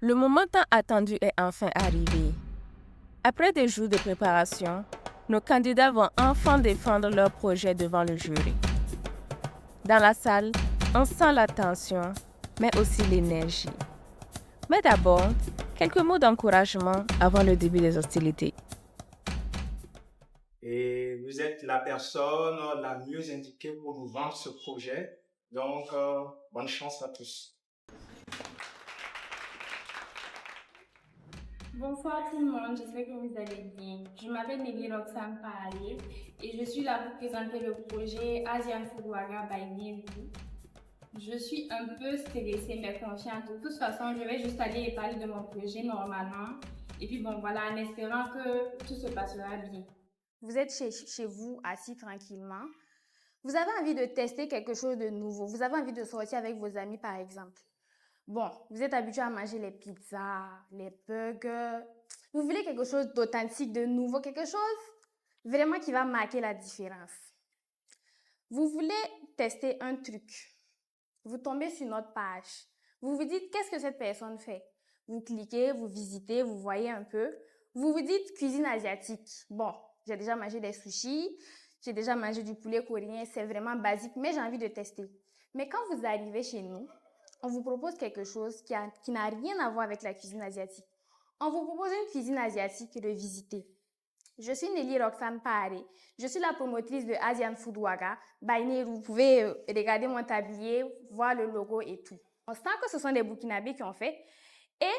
Le moment tant attendu est enfin arrivé. Après des jours de préparation, nos candidats vont enfin défendre leur projet devant le jury. Dans la salle, on sent la tension, mais aussi l'énergie. Mais d'abord, quelques mots d'encouragement avant le début des hostilités. Et vous êtes la personne la mieux indiquée pour nous vendre ce projet. Donc, bonne chance à tous. Bonsoir tout le monde, j'espère que vous allez bien. Je m'appelle Nelly Roxane Pahalé et je suis là pour présenter le projet Asian Food Waga by Niru. Je suis un peu stressée mais confiante. De toute façon, je vais juste aller et parler de mon projet normalement. Et puis bon, voilà, en espérant que tout se passera bien. Vous êtes chez vous, assis tranquillement. Vous avez envie de tester quelque chose de nouveau. Vous avez envie de sortir avec vos amis, par exemple. Bon, vous êtes habitué à manger les pizzas, les burgers. Vous voulez quelque chose d'authentique, de nouveau, quelque chose vraiment qui va marquer la différence. Vous voulez tester un truc. Vous tombez sur notre page. Vous vous dites, qu'est-ce que cette personne fait? Vous cliquez, vous visitez, vous voyez un peu. Vous vous dites, cuisine asiatique. Bon, j'ai déjà mangé des sushis, j'ai déjà mangé du poulet coréen, c'est vraiment basique, mais j'ai envie de tester. Mais quand vous arrivez chez nous, on vous propose quelque chose qui n'a rien à voir avec la cuisine asiatique. On vous propose une cuisine asiatique revisitée. Je suis Nelly Roxane Paharé. Je suis la promotrice de Asian Food Waga. By Nehru. Vous pouvez regarder mon tablier, voir le logo et tout. On sent que ce sont des Burkinabés qui ont fait et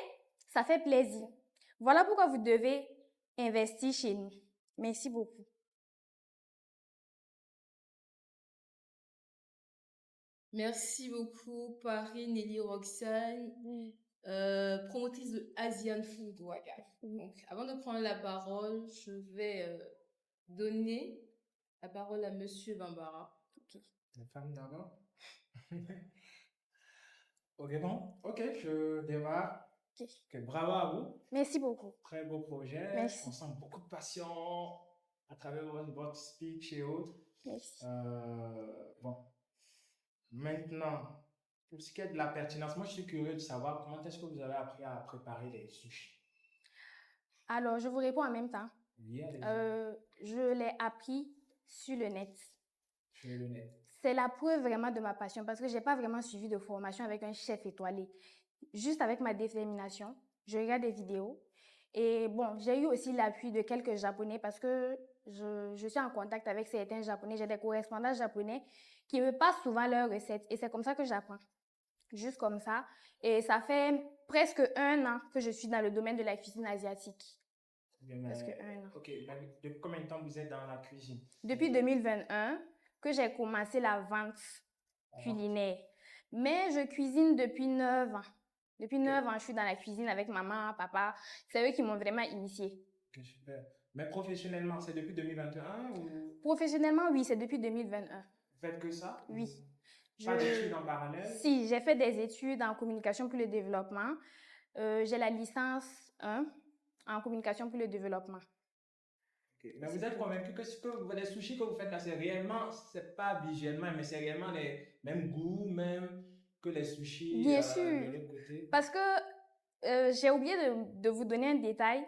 ça fait plaisir. Voilà pourquoi vous devez investir chez nous. Merci beaucoup. Merci beaucoup, Paris, Nelly Roxane, promotrice de Asian Food Waga. Donc, avant de prendre la parole, je vais donner la parole à Monsieur Bambara. Ok. La femme d'abord. Ok, bon. Ok, je démarre. Ok, bravo à vous. Merci beaucoup. Très beau projet. Merci. On sent beaucoup de passion à travers votre speech et autres. Merci. Bon. Maintenant, pour ce qui est de la pertinence, moi je suis curieux de savoir comment est-ce que vous avez appris à préparer les sushis. Alors, je vous réponds en même temps. Oui, allez-y. Je l'ai appris sur le net. Sur le net. C'est la preuve vraiment de ma passion parce que je n'ai pas vraiment suivi de formation avec un chef étoilé. Juste avec ma détermination, je regarde des vidéos. Et bon, j'ai eu aussi l'appui de quelques Japonais parce que je suis en contact avec certains Japonais. J'ai des correspondants japonais qui me passent souvent leurs recettes. Et c'est comme ça que j'apprends. Juste comme ça. Et ça fait presque 1 an que je suis dans le domaine de la cuisine asiatique. Bien, Presque 1 an. Ok, depuis combien de temps vous êtes dans la cuisine? Depuis 2021 que j'ai commencé la vente culinaire. Mais je cuisine depuis 9 ans. Depuis 9 ans, je suis dans la cuisine avec maman, papa. C'est eux qui m'ont vraiment initiée. Ok, super. Mais professionnellement, c'est depuis 2021 ou Professionnellement, oui, c'est depuis 2021. vous faites que ça? Oui. Pas d'études en parallèle? Si, j'ai fait des études en communication pour le développement. J'ai la licence 1 en communication pour le développement. Okay. Mais vous êtes convaincu que les sushis que vous faites là, c'est réellement, c'est pas visuellement, mais c'est réellement les mêmes goûts, même que les sushis Bien de sûr, l'autre côté? parce que j'ai oublié de vous donner un détail.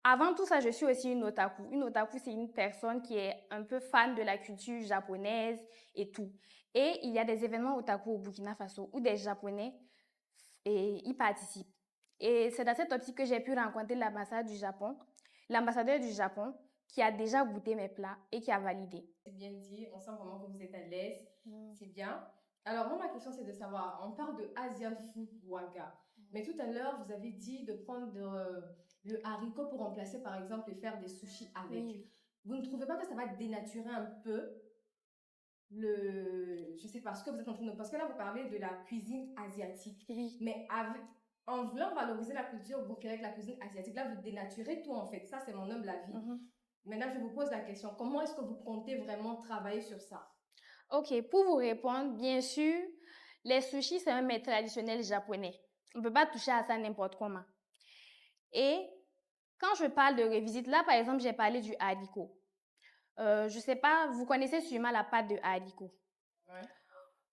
Avant tout ça, je suis aussi une otaku. Une otaku, c'est une personne qui est un peu fan de la culture japonaise et tout. Et il y a des événements otaku au Burkina Faso où des Japonais y participent. Et c'est dans cette optique que j'ai pu rencontrer l'ambassadeur du Japon qui a déjà goûté mes plats et qui a validé. C'est bien dit, on sent vraiment que vous êtes à l'aise. C'est bien. Alors, moi, ma question, c'est de savoir, on parle de Asian Food Waga. Mais tout à l'heure, vous avez dit de prendre le haricot pour remplacer, par exemple, et faire des sushis avec. Oui. Vous ne trouvez pas que ça va dénaturer un peu je sais pas ce que vous êtes en train de... Parce que là, vous parlez de la cuisine asiatique. Oui. Mais en voulant valoriser la culture burkinabé avec la cuisine asiatique, là, vous dénaturez tout, en fait. Ça, c'est mon humble avis. Maintenant, je vous pose la question. Comment est-ce que vous comptez vraiment travailler sur ça? Ok, pour vous répondre, bien sûr, les sushis, c'est un mets traditionnel japonais. On ne peut pas toucher à ça n'importe comment. Et quand je parle de revisite, là, par exemple, j'ai parlé du haricot. Je ne sais pas, vous connaissez sûrement la pâte de haricot. Ouais.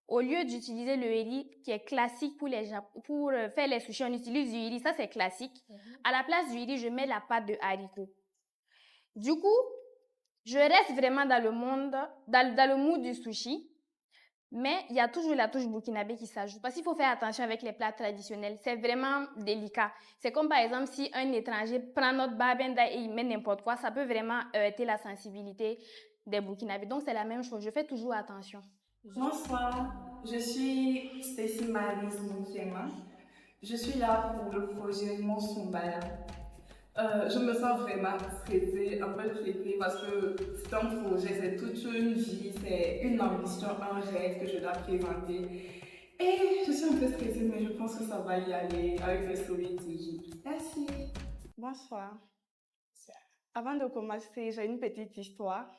Au lieu d'utiliser le riz qui est classique pour pour faire les sushis, on utilise du riz, ça c'est classique. À la place du riz, je mets la pâte de haricot. Du coup, je reste vraiment dans le monde, dans le mood du sushi, mais il y a toujours la touche burkinabé qui s'ajoute. Parce qu'il faut faire attention avec les plats traditionnels. C'est vraiment délicat. C'est comme par exemple si un étranger prend notre babenda et il met n'importe quoi, ça peut vraiment heurter la sensibilité des burkinabés. Donc c'est la même chose. Je fais toujours attention. Bonsoir, je suis Stacy Marise Moukema. Je suis là pour le projet Mon Sombala. Je me sens vraiment stressée, un peu stressée parce que c'est un projet, c'est toute une vie, c'est une ambition, un rêve que je dois présenter. Et je suis un peu stressée, mais je pense que ça va y aller avec le sourire toujours. Merci. Bonsoir. Avant de commencer, j'ai une petite histoire.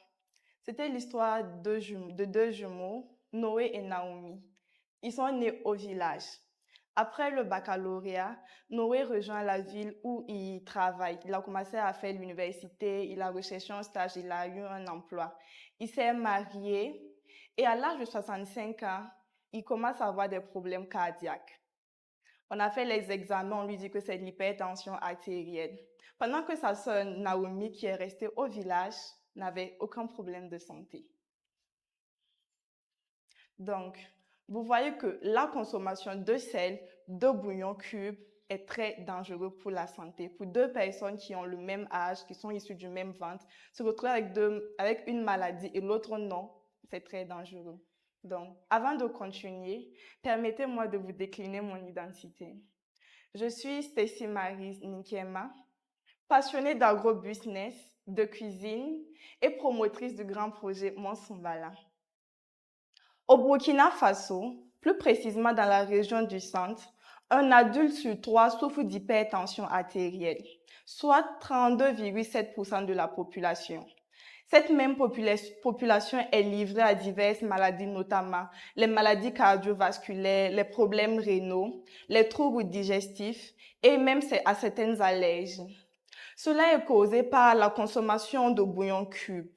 C'était l'histoire de deux jumeaux, Noé et Naomi. Ils sont nés au village. Après le baccalauréat, Noé rejoint la ville où il travaille. Il a commencé à faire l'université, il a recherché un stage, il a eu un emploi. Il s'est marié et à l'âge de 65 ans, il commence à avoir des problèmes cardiaques. On a fait les examens, on lui dit que c'est de l'hypertension artérielle. Pendant que sa sœur Naomi, qui est restée au village, n'avait aucun problème de santé. Donc, vous voyez que la consommation de sel, de bouillon cube est très dangereux pour la santé. Pour deux personnes qui ont le même âge, qui sont issues du même ventre, se retrouver avec une maladie et l'autre non, c'est très dangereux. Donc, avant de continuer, permettez-moi de vous décliner mon identité. Je suis Stacy Marise Nkema, passionnée d'agro-business, de cuisine et promotrice du grand projet Mon Sombala. Au Burkina Faso, plus précisément dans la région du centre, un adulte sur 3 souffre d'hypertension artérielle, soit 32,7% de la population. Cette même population est livrée à diverses maladies, notamment les maladies cardiovasculaires, les problèmes rénaux, les troubles digestifs et même à certaines allergies. Cela est causé par la consommation de bouillon cube.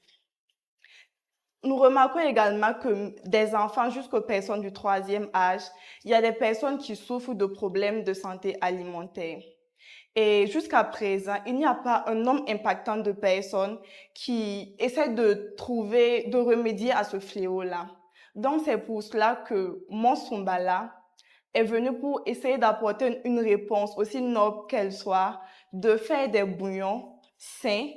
Nous remarquons également que des enfants jusqu'aux personnes du 3e âge, il y a des personnes qui souffrent de problèmes de santé alimentaire. Et jusqu'à présent, il n'y a pas un nombre impactant de personnes qui essaient de remédier à ce fléau-là. Donc, c'est pour cela que Mon Sombala est venu pour essayer d'apporter une réponse, aussi noble qu'elle soit, de faire des bouillons sains,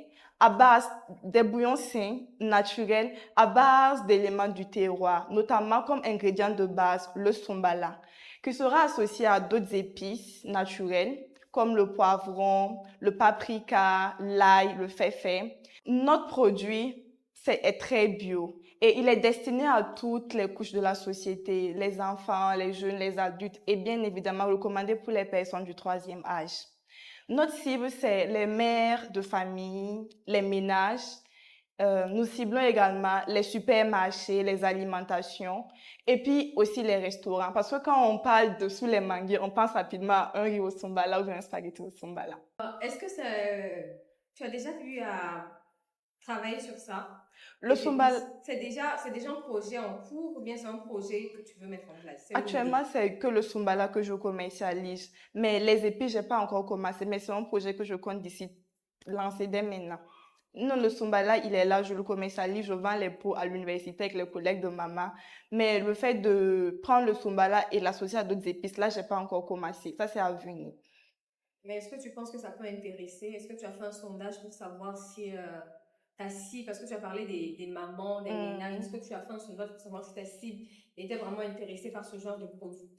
des bouillons sains, naturels, à base d'éléments du terroir, notamment comme ingrédient de base, le sombala, qui sera associé à d'autres épices naturelles, comme le poivron, le paprika, l'ail, le féfé. Notre produit est très bio et il est destiné à toutes les couches de la société, les enfants, les jeunes, les adultes et bien évidemment recommandé pour les personnes du 3e âge. Notre cible, c'est les mères de famille, les ménages. Nous ciblons également les supermarchés, les alimentations et puis aussi les restaurants. Parce que quand on parle de sous les manguiers, on pense rapidement à un riz au sombala ou un spaghetti au sombala. Est-ce que tu as déjà eu à travailler sur ça? Le sombala, c'est déjà un projet en cours ou bien c'est un projet que tu veux mettre en place? Actuellement, c'est que le sombala que je commercialise. Mais les épices, je n'ai pas encore commencé, mais c'est un projet que je compte lancer dès maintenant. Non, le sombala, il est là, je le commercialise, je vends les pots à l'université avec les collègues de maman. Mais le fait de prendre le sombala et l'associer à d'autres épices, là, je n'ai pas encore commencé. Ça, c'est à venir. Mais est-ce que tu penses que ça peut intéresser? Est-ce que tu as fait un sondage pour savoir si ta cible, parce que tu as parlé des mamans, des ménages, est-ce que tu as fait un sondage pour savoir si ta cible était vraiment intéressée par ce genre de produit?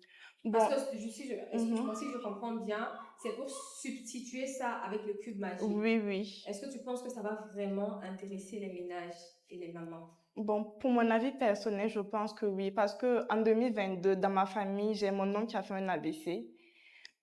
Parce que si je comprends bien, c'est pour substituer ça avec le cube magique. Oui, oui. Est-ce que tu penses que ça va vraiment intéresser les ménages et les mamans? Bon, pour mon avis personnel, je pense que oui, parce que en 2022, dans ma famille, j'ai mon oncle qui a fait un AVC.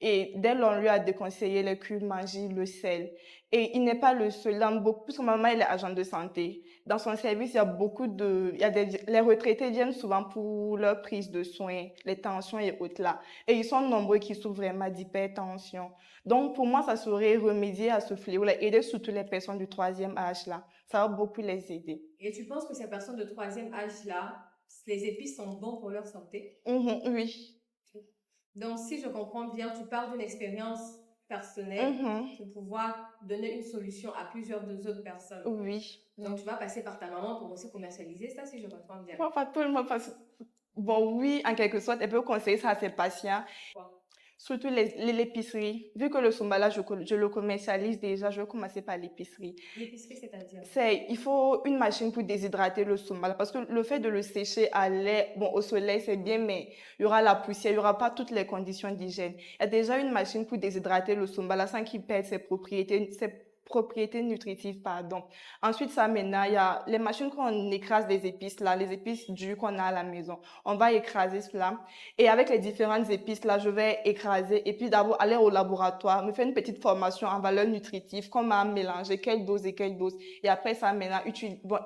Et dès lors, on lui a déconseillé les cubes magiques, le sel. Et il n'est pas le seul. Puisque ma maman, elle est agente de santé. Dans son service, il y a les retraités viennent souvent pour leur prise de soins, les tensions et autres là. Et ils sont nombreux qui souffrent vraiment d'hypertension. Donc, pour moi, ça serait remédier à ce fléau-là, aider surtout les personnes du 3e âge là. Ça va beaucoup les aider. Et tu penses que ces personnes de 3e âge là, les épices sont bons pour leur santé. Oui. Donc, si je comprends bien, tu parles d'une expérience personnelle pour pouvoir donner une solution à plusieurs autres personnes. Oui. Donc, tu vas passer par ta maman pour aussi commercialiser ça, si je comprends bien. Pas tout le monde passe. Bon, oui, en quelque sorte, elle peut conseiller ça à ses patients. Surtout l'épicerie. Vu que le Sombala, je le commercialise déjà, je vais commencer par l'épicerie. L'épicerie, c'est-à-dire? Il faut une machine pour déshydrater le Sombala. Parce que le fait de le sécher à l'air, bon, au soleil, c'est bien, mais il y aura la poussière, il n'y aura pas toutes les conditions d'hygiène. Il y a déjà une machine pour déshydrater le Sombala sans qu'il perde ses propriétés nutritives, pardon. Ensuite, ça, maintenant, il y a les machines qu'on écrase les épices, là, les épices dures qu'on a à la maison. On va écraser cela. Et avec les différentes épices, là, je vais écraser et puis d'abord aller au laboratoire, me faire une petite formation en valeur nutritive, comment mélanger, quelle dose et quelle dose. Et après ça, maintenant,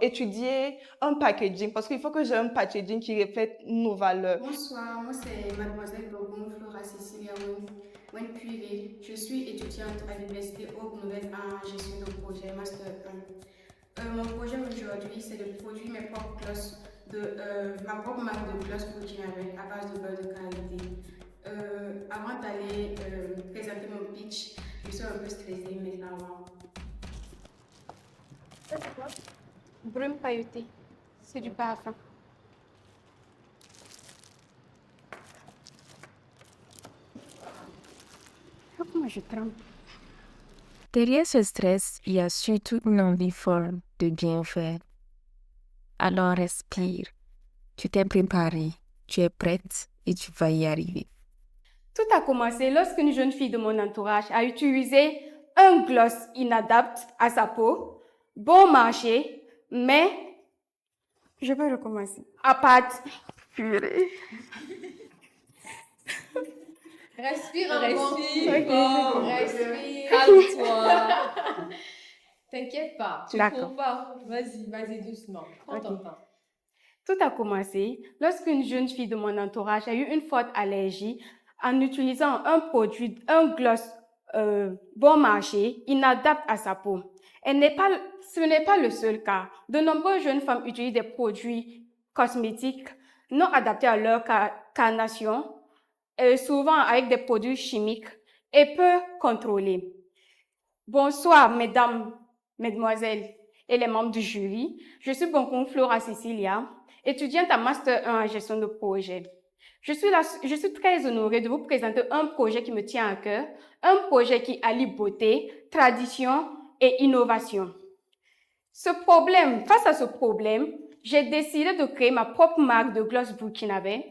étudier un packaging, parce qu'il faut que j'ai un packaging qui reflète nos valeurs. Bonsoir, moi c'est Mademoiselle Bourgogne Flora Cécilia Wenpuire. Je suis étudiante à l'Université Haute Nouvelle en gestion de projet Master 1. Mon projet aujourd'hui, c'est de produire mes propres glosses, ma propre marque de glosses burkinabé à base de beurre de qualité. Avant d'aller présenter mon pitch, je suis un peu stressée, mais ça va. Ça c'est quoi? Brume pailletée. C'est du parfum. Comment je tremble? Derrière ce stress, il y a surtout une envie forte de bien faire. Alors respire. Tu t'es préparé, tu es prête et tu vas y arriver. Tout a commencé lorsqu'une jeune fille de mon entourage a utilisé un gloss inadapté à sa peau, bon marché, mais je vais recommencer. À part purée. Respire Respire. fort, respire, calme-toi. T'inquiète pas, tu D'accord. cours pas. Vas-y doucement. Prends ton temps. Tout a commencé lorsqu'une jeune fille de mon entourage a eu une forte allergie en utilisant un produit, un gloss bon marché, inadapté à sa peau. Ce n'est pas le seul cas. De nombreuses jeunes femmes utilisent des produits cosmétiques non adaptés à leur carnation, souvent avec des produits chimiques et peu contrôlés. Bonsoir, mesdames, mesdemoiselles et les membres du jury. Je suis Boncon Flora Cécilia, étudiante à Master 1 en gestion de projet. Je suis très honorée de vous présenter un projet qui me tient à cœur, un projet qui allie beauté, tradition et innovation. Face à ce problème, j'ai décidé de créer ma propre marque de gloss burkinabé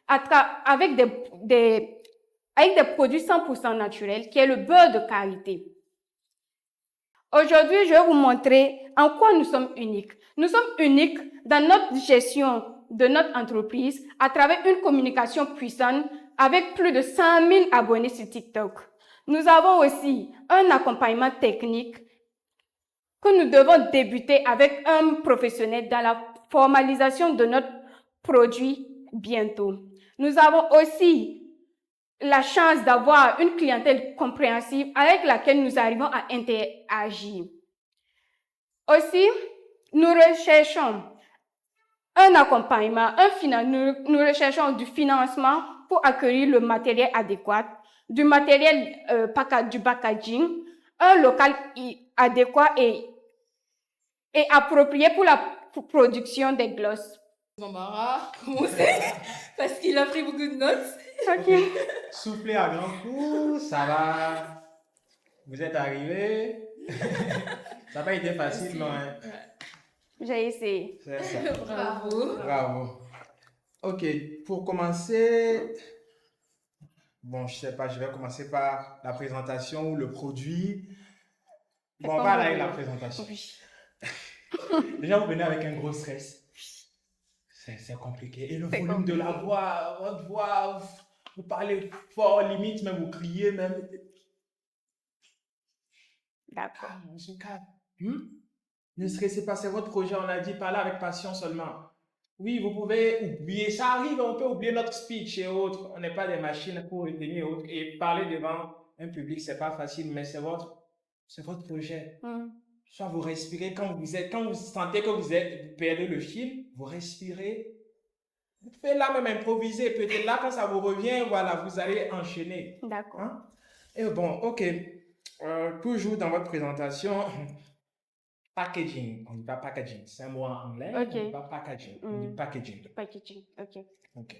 avec des produits 100% naturels, qui est le beurre de qualité. Aujourd'hui, je vais vous montrer en quoi nous sommes uniques. Nous sommes uniques dans notre gestion de notre entreprise à travers une communication puissante avec plus de 100 000 abonnés sur TikTok. Nous avons aussi un accompagnement technique que nous devons débuter avec un professionnel dans la formalisation de notre produit bientôt. Nous avons aussi la chance d'avoir une clientèle compréhensive avec laquelle nous arrivons à interagir. Aussi, nous recherchons un accompagnement, nous recherchons du financement pour acquérir le matériel adéquat, du matériel du packaging, un local adéquat et approprié pour la production des glosses. Bambara, commencez, parce qu'il a pris beaucoup de notes. Ok. Soufflez à grands coups, ça va. Vous êtes arrivés. Ça n'a pas été facile, non? Hein? J'ai essayé. C'est ça. Bravo. Bravo. Ok, pour commencer, bon, je sais pas, je vais commencer par la présentation ou le produit. Bon, on va aller avec la présentation. Oui. Déjà, vous venez avec un gros stress. C'est compliqué. Et le volume de la voix, votre voix, vous parlez fort, limite, même vous criez, même. D'accord. Ne stressez pas, c'est votre projet, on a dit, parlez avec passion seulement. Oui, vous pouvez oublier, ça arrive, on peut oublier notre speech et autres. On n'est pas des machines pour retenir et autres. Et parler devant un public, c'est pas facile, mais c'est votre projet. Soit vous respirez quand vous sentez que vous perdez le fil, vous respirez Faites-la même improviser. Peut-être là, quand ça vous revient, voilà, vous allez enchaîner. D'accord. Hein? Et bon, ok. Toujours dans votre présentation, packaging. On ne dit pas packaging, c'est un mot en anglais. Ok. On ne dit pas packaging, on dit Mm. packaging. Packaging. Ok. Ok.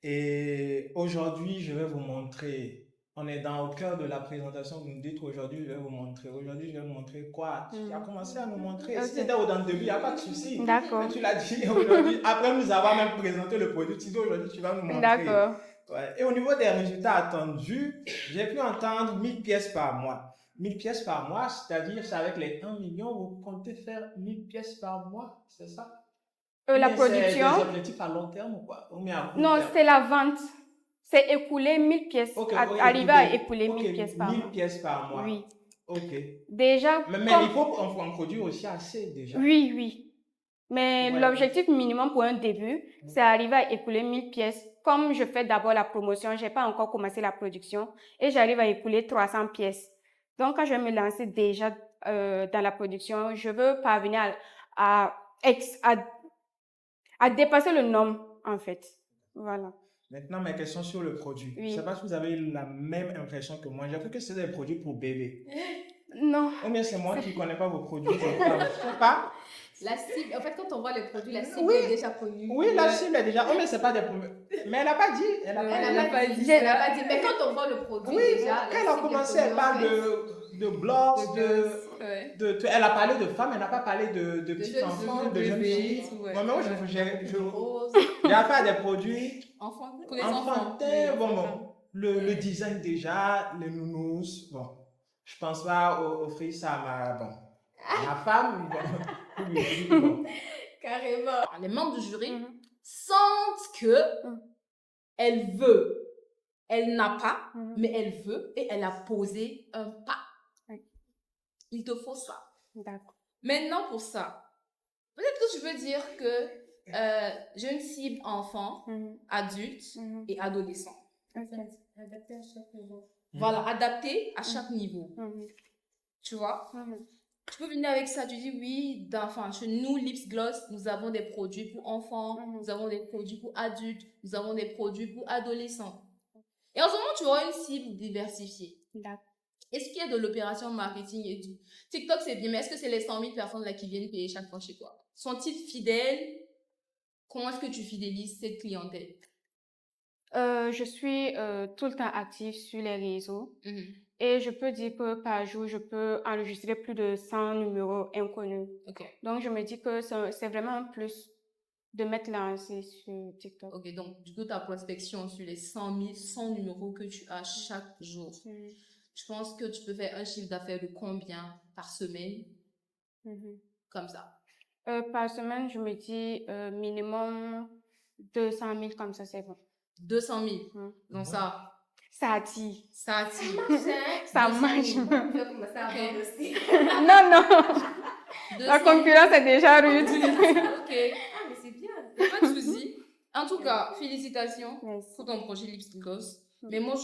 Et aujourd'hui, je vais vous montrer. On est au cœur de la présentation. Vous me dites aujourd'hui, je vais vous montrer. Aujourd'hui, je vais vous montrer quoi? Tu as commencé à nous montrer. Si Ok. c'était au dans le début, il n'y a pas de souci. D'accord. Mais tu l'as dit aujourd'hui. Après nous avoir même présenté le produit, tu dis aujourd'hui, tu vas nous montrer. D'accord. Ouais. Et au niveau des résultats attendus, j'ai pu entendre 1000 pièces par mois. 1000 pièces par mois, c'est-à-dire, c'est avec les 1 million, vous comptez faire 1000 pièces par mois, c'est ça? La Mais production? c'est des objectifs à long terme ou quoi? Ou bien à court Non, terme? c'est la vente. C'est écouler 1000 pièces. Ok, Arriver à écouler 1000 pièces par 1000 mois. pièces par mois. Oui. Ok. Déjà, Mais il faut en produire aussi assez déjà. Oui, oui. Mais Ouais. l'objectif minimum pour un début, c'est arriver à écouler 1000 pièces. Comme je fais d'abord la promotion, j'ai pas encore commencé la production et j'arrive à écouler 300 pièces. Donc, quand je vais me lancer déjà dans la production, je veux parvenir à dépasser le nombre, en fait. Voilà. Maintenant, mes questions sur le produit. Oui. Je ne sais pas si vous avez la même impression que moi. J'ai cru que c'était des produits pour bébés. Non. Ou bien c'est moi qui ne connais pas vos produits. Je ne sais pas. La cible, en fait, quand on voit le produit, la cible Oui. est déjà connue. Oui, la cible est déjà. Oh, mais c'est pas des produits. Mais elle n'a pas dit. Elle n'a pas Elle dit. n'a pas dit. J'ai- Elle n'a pas dit. Mais quand on voit le produit, Oui, déjà. quand elle a commencé, elle parle de blogs, Ouais. elle a parlé de femmes, elle n'a pas parlé de petits jeunes enfants, filles, de jeunes bébés, filles. tout, ouais. Moi, Ouais. j'ai Rose. affaire à des produits Enfants. Pour les enfants. enfantins. Oui, Bon, enfants. bon. Le design déjà, les nounous. Bon, je pense pas offrir ça à ma femme. Bon. Oui, bon. Carrément. Les membres du jury Mhm. sentent que Mhm. elle veut. Elle n'a pas, Mhm. mais elle veut et elle a posé un pas. Oui. Il te faut ça. D'accord. Maintenant, pour ça, peut-être que je veux dire que j'ai une cible enfant, Mhm. adulte Mhm. et adolescent. Ok. Adapté à chaque niveau. Voilà, adapté à chaque niveau. Mhm. Tu vois? Mhm. Tu peux venir avec ça, tu dis oui, d'enfants. Chez nous, Lips Gloss, nous avons des produits pour enfants, Mhm. nous avons des produits pour adultes, nous avons des produits pour adolescents. Et en ce moment, tu auras une cible diversifiée. D'accord. Est-ce qu'il y a de l'opération marketing et tout? TikTok, c'est bien, mais est-ce que c'est les 100 000 personnes là qui viennent payer chaque fois chez toi? Sont-ils fidèles? Comment est-ce que tu fidélises cette clientèle? Je suis tout le temps active sur les réseaux et je peux dire que par jour, je peux enregistrer plus de 100 numéros inconnus. Ok. Donc, je me dis que c'est vraiment un plus de m'être lancée sur TikTok. Ok, donc du coup, ta prospection sur les 100 numéros que tu as chaque jour, Mhm. je pense que tu peux faire un chiffre d'affaires de combien par semaine? Mhm. Comme ça. Par semaine, je me dis minimum 200 000 comme ça, c'est bon. 200 000. Mhm. Donc ça attire. ça attire. Ça 200 000. marche. Je vais commencer à vendre aussi. Non, non. 200 La 000. concurrence est déjà rude. Ok. Ah, mais c'est bien. Pas de souci. En tout cas, félicitations Merci. pour ton projet Lips Gloss. Mais moi,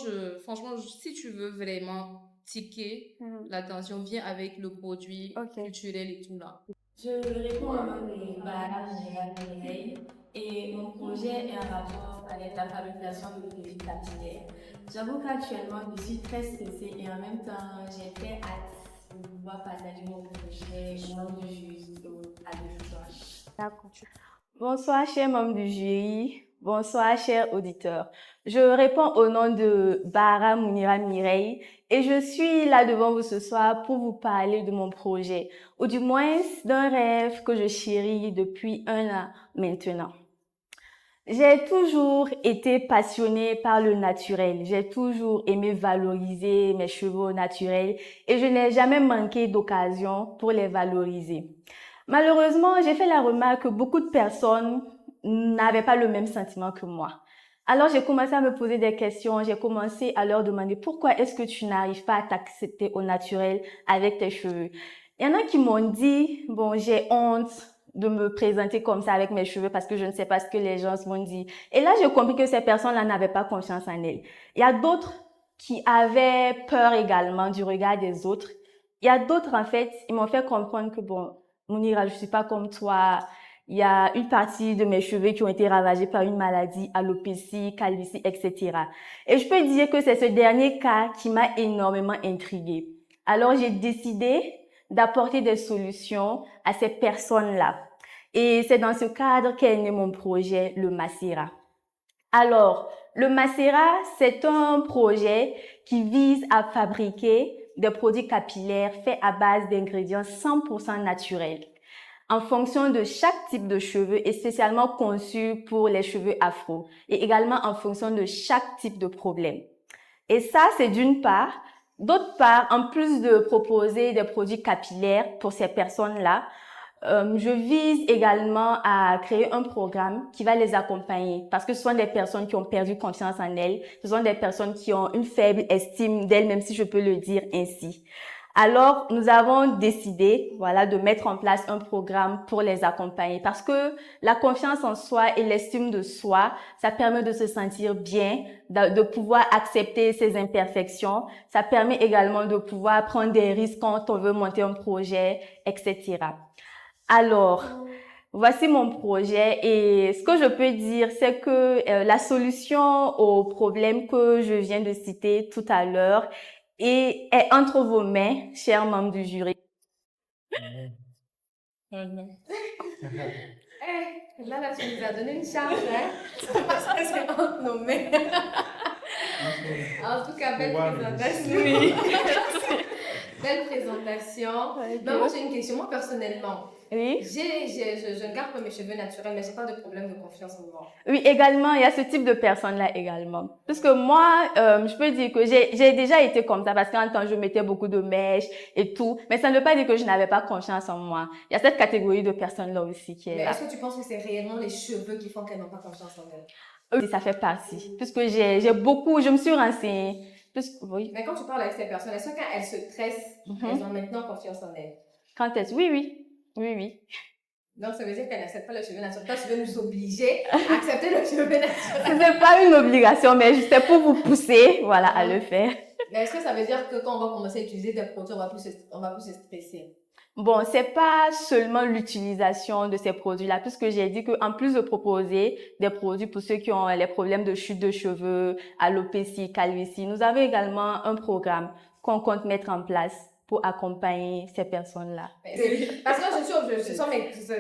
franchement, si tu veux vraiment ticker Mhm. l'attention, viens avec le produit Ok. culturel et tout là. Je réponds au nom de Bara Général Mireille et mon projet est en rapport avec la fabrication de produits capillaires. J'avoue qu'actuellement, je suis très stressée et en même temps, j'ai très hâte de pouvoir partager mon projet au nom du jury à l'auditoire. D'accord. Bonsoir, chers membres du jury. Bonsoir, chers auditeurs. Je réponds au nom de Bara Mounira Mireille et je suis là devant vous ce soir pour vous parler de mon projet, ou du moins d'un rêve que je chéris depuis 1 an maintenant. J'ai toujours été passionnée par le naturel. J'ai toujours aimé valoriser mes cheveux naturels et je n'ai jamais manqué d'occasion pour les valoriser. Malheureusement, j'ai fait la remarque que beaucoup de personnes n'avaient pas le même sentiment que moi. Alors, j'ai commencé à me poser des questions. J'ai commencé à leur demander pourquoi est-ce que tu n'arrives pas à t'accepter au naturel avec tes cheveux. Il y en a qui m'ont dit, bon, j'ai honte de me présenter comme ça avec mes cheveux parce que je ne sais pas ce que les gens vont dire. Et là, j'ai compris que ces personnes-là n'avaient pas confiance en elles. Il y a d'autres qui avaient peur également du regard des autres. Il y a d'autres, en fait, ils m'ont fait comprendre que bon, Mounira, je suis pas comme toi. il y a une partie de mes cheveux qui ont été ravagés par une maladie, alopécie, calvitie, etc. Et je peux dire que c'est ce dernier cas qui m'a énormément intriguée. Alors, j'ai décidé d'apporter des solutions à ces personnes-là. Et c'est dans ce cadre qu'est né mon projet, le Macera. Alors, le Macera, c'est un projet qui vise à fabriquer des produits capillaires faits à base d'ingrédients 100% naturels, en fonction de chaque type de cheveux et spécialement conçu pour les cheveux afro et également en fonction de chaque type de problème. Et ça, c'est d'une part. D'autre part, en plus de proposer des produits capillaires pour ces personnes-là, je vise également à créer un programme qui va les accompagner parce que ce sont des personnes qui ont perdu confiance en elles, ce sont des personnes qui ont une faible estime d'elles, même si je peux le dire ainsi. Alors, nous avons décidé, voilà, de mettre en place un programme pour les accompagner parce que la confiance en soi et l'estime de soi, ça permet de se sentir bien, de pouvoir accepter ses imperfections. Ça permet également de pouvoir prendre des risques quand on veut monter un projet, etc. Alors, voici mon projet et ce que je peux dire, c'est que la solution au problème que je viens de citer tout à l'heure est entre vos mains, chers membres du jury. Là, tu nous as donné une charge, hein? Parce que c'est entre nos mains. En tout cas, belle présentation. Oui. Belle présentation. Mais moi, j'ai une question. Moi, personnellement, Oui. Je ne garde pas mes cheveux naturels, mais j'ai pas de problème de confiance en moi. Oui, également, il y a ce type de personnes-là également. Parce que moi, je peux dire que j'ai déjà été comme ça parce qu'en temps, je mettais beaucoup de mèches et tout. Mais ça ne veut pas dire que je n'avais pas confiance en moi. Il y a cette catégorie de personnes-là aussi qui est mais là. est-ce que tu penses que c'est réellement les cheveux qui font qu'elles n'ont pas confiance en elles? Oui, ça fait partie. Puisque je me suis renseignée. Oui. Mais quand tu parles avec ces personnes, est-ce que quand elles se tressent, elles ont maintenant confiance en elles? Quand est-ce? Oui. Donc, ça veut dire qu'elle n'accepte pas le cheveu naturel. Toi, tu veux nous obliger à accepter le cheveu naturel. Ce n'est pas une obligation, mais juste pour vous pousser, voilà, à le faire. Mais est-ce que ça veut dire que quand on va commencer à utiliser des produits, on va plus se stresser? Bon, c'est pas seulement l'utilisation de ces produits-là, puisque j'ai dit qu'en plus de proposer des produits pour ceux qui ont les problèmes de chute de cheveux, alopécie, calvitie, nous avons également un programme qu'on compte mettre en place pour accompagner ces personnes-là. Parce que ce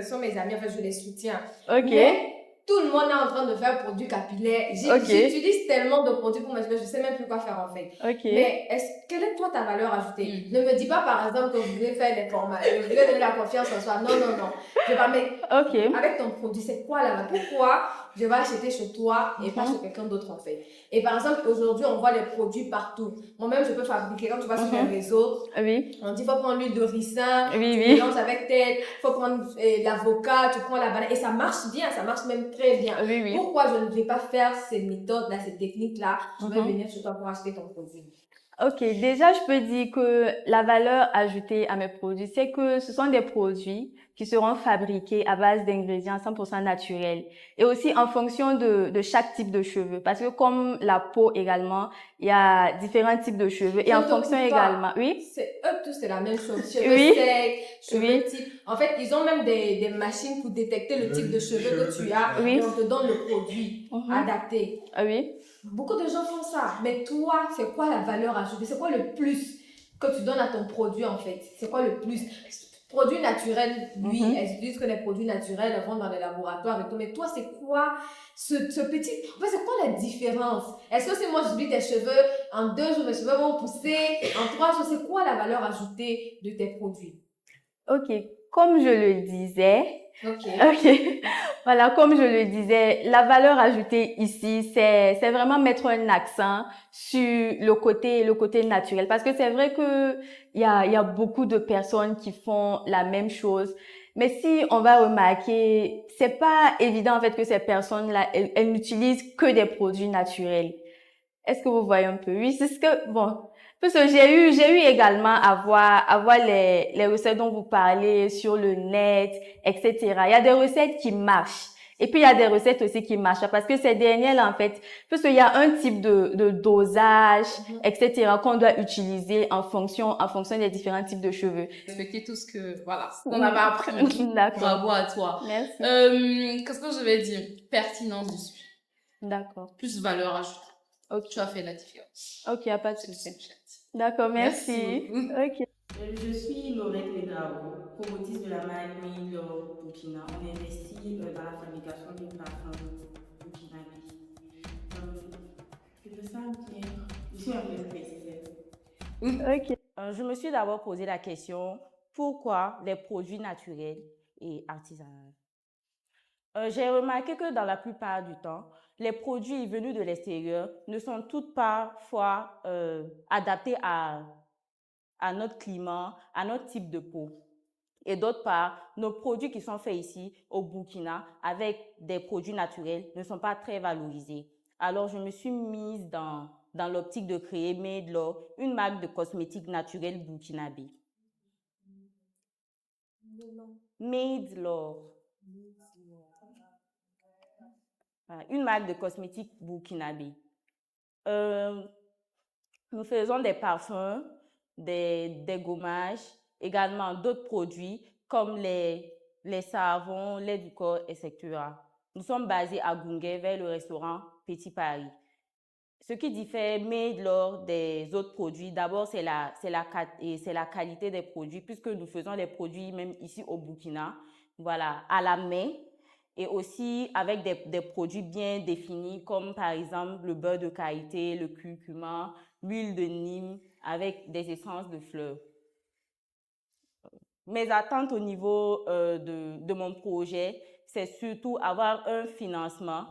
sont mes amis, en fait, je les soutiens. Ok. Mais tout le monde est en train de faire produits capillaires. J'utilise tellement de produits pour mes cheveux, je sais même plus quoi faire en fait. Ok. Mais quelle est toi ta valeur ajoutée? Ne me dis pas par exemple que vous voulez faire des formations, vous voulez donner la confiance en soi. Non. Je vais pas, mais avec ton produit, c'est quoi là? Pourquoi je vais acheter chez toi et pas chez quelqu'un d'autre en fait? Et par exemple, aujourd'hui, on voit les produits partout. Moi-même, je peux fabriquer. Quand tu vas sur les réseaux, on dit faut prendre l'huile de ricin, tu mélanges avec tel, faut prendre l'avocat, tu prends la banane. Et ça marche bien, ça marche même très bien. Pourquoi je ne vais pas faire ces méthodes-là, ces techniques-là? Je vais venir chez toi pour acheter ton produit. Ok, déjà, je peux dire que la valeur ajoutée à mes produits, c'est que ce sont des produits qui seront fabriqués à base d'ingrédients 100% naturels et aussi en fonction de chaque type de cheveux. Parce que comme la peau également, il y a différents types de cheveux et en fonction également, Eux tous, c'est la même chose. Cheveux secs, cheveux types. En fait, ils ont même des machines pour détecter le type de cheveux que tu as et on te donne le produit adapté. Beaucoup de gens font ça. Mais toi, c'est quoi la valeur ajoutée? C'est quoi le plus que tu donnes à ton produit en fait? C'est quoi le plus? Produits naturels, oui, elles utilisent que les produits naturels, elles vont dans les laboratoires et tout. Mais toi, c'est quoi ce petit... En fait, c'est quoi la différence? Est-ce que c'est moi, j'oublie tes cheveux, en 2 jours, mes cheveux vont pousser, en 3 jours, c'est quoi la valeur ajoutée de tes produits? Ok, comme je le disais, voilà, comme je le disais, la valeur ajoutée ici, c'est vraiment mettre un accent sur le côté naturel. Parce que c'est vrai que il y a beaucoup de personnes qui font la même chose. Mais si on va remarquer, c'est pas évident en fait que ces personnes-là, elles n'utilisent que des produits naturels. Est-ce que vous voyez un peu? Oui, c'est ce que, bon. Parce que j'ai eu également à voir les recettes dont vous parlez sur le net, etc. Il y a des recettes qui marchent Et puis, il y a des recettes aussi qui marchent parce que ces dernières-là, en fait, parce qu'il y a un type de dosage, etc., qu'on doit utiliser en fonction des différents types de cheveux. Respecter tout ce que, voilà, ce qu'on avait appris. D'accord. Bravo à toi. Merci. Qu'est-ce que je vais dire? Pertinence du sujet. D'accord. Plus valeur ajoutée. Ok. Tu as fait la différence. Ok, y a pas de C'est souci. tout ce que j'ai à dire. D'accord, merci. Merci. Ok. Je suis Laurette Legrao, promotrice de la marque Made Burkina. On investit dans la fabrication d'une parfum burkinabé. Je me sens bien. Je suis un peu stressée. Ok. Je me suis d'abord posé la question, pourquoi les produits naturels et artisanaux? J'ai remarqué que dans la plupart du temps, les produits venus de l'extérieur ne sont tous parfois adaptés à notre climat, à notre type de peau. Et d'autre part, nos produits qui sont faits ici au Burkina avec des produits naturels ne sont pas très valorisés. Alors, je me suis mise dans l'optique de créer Made Law, une marque de cosmétiques naturels burkinabé. Made Law. Une marque de cosmétiques burkinabé. Nous faisons des parfums, des gommages, également d'autres produits comme les savons, lait du corps, etc. Nous sommes basés à Gungue, vers le restaurant Petit Paris. Ce qui diffère Made Law des autres produits, d'abord, c'est la qualité des produits, puisque nous faisons les produits même ici au Burkina, voilà, à la main, et aussi avec des produits bien définis, comme par exemple le beurre de karité, le curcuma, l'huile de Nîmes, avec des essences de fleurs. Mes attentes au niveau de mon projet, c'est surtout avoir un financement,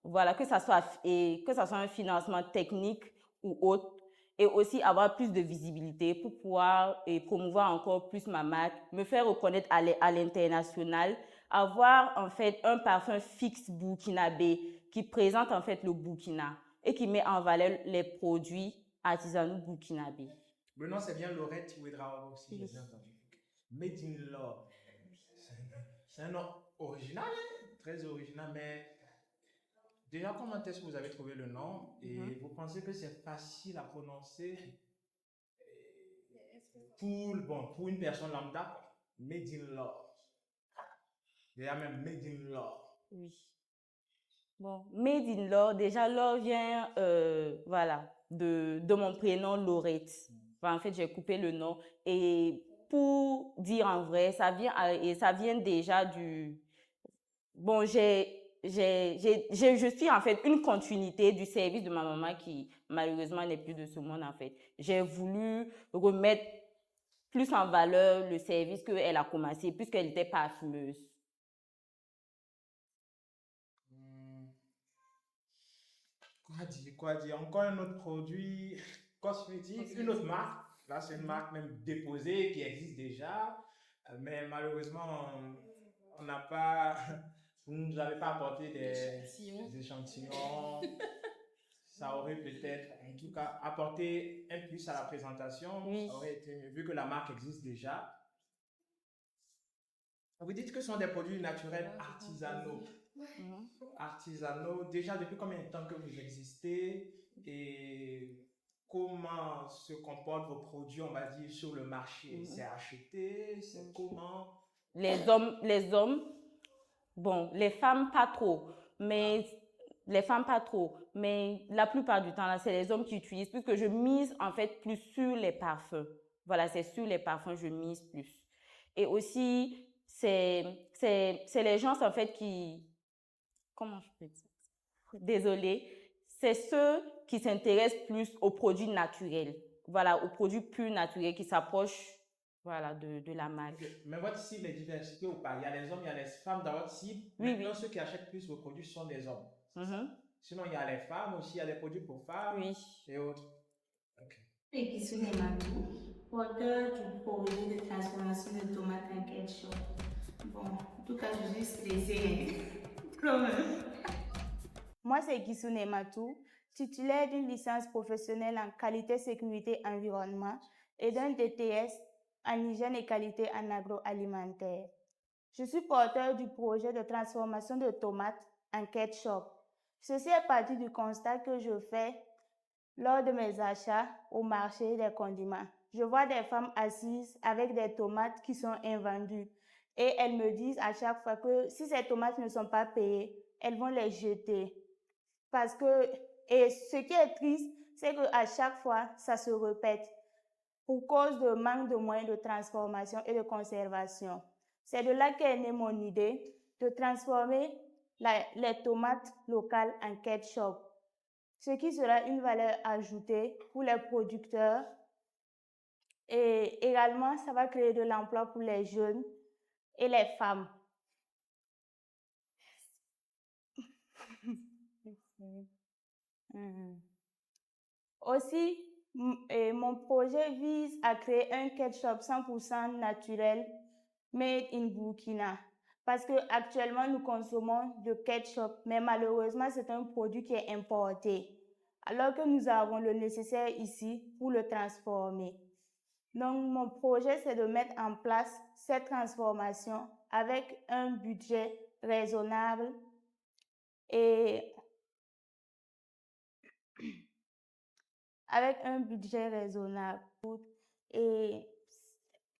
voilà, que ça soit un financement technique ou autre, et aussi avoir plus de visibilité pour pouvoir promouvoir encore plus ma marque, me faire reconnaître à l'international, avoir en fait un parfum fixe burkinabé qui présente en fait le Burkina et qui met en valeur les produits artisanaux burkinabés. Le nom, c'est bien Laurette Ouedraogo, si j'ai bien entendu. Made in Love. C'est un nom original, hein? Très original, mais déjà, comment est-ce que vous avez trouvé le nom et vous pensez que c'est facile à prononcer pour une personne lambda? Made in Love. Déjà même Made in Love. Oui. Bon, Made in Law, déjà, Law vient, voilà, de mon prénom Laurette. Enfin, en fait, j'ai coupé le nom. Et pour dire en vrai, ça vient déjà du... Bon, je suis en fait une continuité du service de ma maman qui, malheureusement, n'est plus de ce monde, en fait. J'ai voulu remettre plus en valeur le service qu'elle a commencé, puisqu'elle était parfumeuse. Quoi dire? Encore un autre produit cosmétique, une autre marque. Là, c'est une marque même déposée qui existe déjà. Mais malheureusement, on n'a pas, vous ne nous avez pas apporté des échantillons. Ça aurait peut-être, en tout cas, apporté un plus à la présentation. Oui. Ça aurait été mieux, vu que la marque existe déjà. Vous dites que ce sont des produits naturels artisanaux. Artisanaux, déjà depuis combien de temps que vous existez et comment se comportent vos produits, on va dire, sur le marché? C'est acheté, c'est comment? Les hommes, bon, les femmes pas trop, mais la plupart du temps, là, c'est les hommes qui utilisent, puisque je mise en fait plus sur les parfums. Voilà, c'est sur les parfums je mise plus. Et aussi, c'est les gens en fait qui, comment je peux dire? Désolée, c'est ceux qui s'intéressent plus aux produits naturels. Voilà, aux produits plus naturels qui s'approchent, voilà, de la marque. Mais votre cible est diversifiée ou pas? Il y a les hommes, il y a les femmes dans votre cible. Oui, Maintenant, oui. ceux qui achètent plus vos produits sont des hommes. Sinon, il y a les femmes aussi, il y a des produits pour femmes et autres. Ok. Et qui sont porteur du projet de transformation de tomates en ketchup. Bon, en tout cas, je suis stressée. Quand même. Moi, c'est Kisune Matou, titulaire d'une licence professionnelle en qualité, sécurité, environnement et d'un DTS en hygiène et qualité en agroalimentaire. Je suis porteur du projet de transformation de tomates en ketchup. Ceci est parti du constat que je fais lors de mes achats au marché des condiments. Je vois des femmes assises avec des tomates qui sont invendues et elles me disent à chaque fois que si ces tomates ne sont pas payées, elles vont les jeter. Et ce qui est triste, c'est qu'à chaque fois, ça se répète pour cause de manque de moyens de transformation et de conservation. C'est de là qu'est née mon idée de transformer les tomates locales en ketchup, ce qui sera une valeur ajoutée pour les producteurs et également ça va créer de l'emploi pour les jeunes et les femmes. Aussi, mon projet vise à créer un ketchup 100% naturel made in Burkina. Parce qu'actuellement, nous consommons de ketchup, mais malheureusement, c'est un produit qui est importé. Alors que nous avons le nécessaire ici pour le transformer. Donc, mon projet, c'est de mettre en place cette transformation avec un budget raisonnable et Et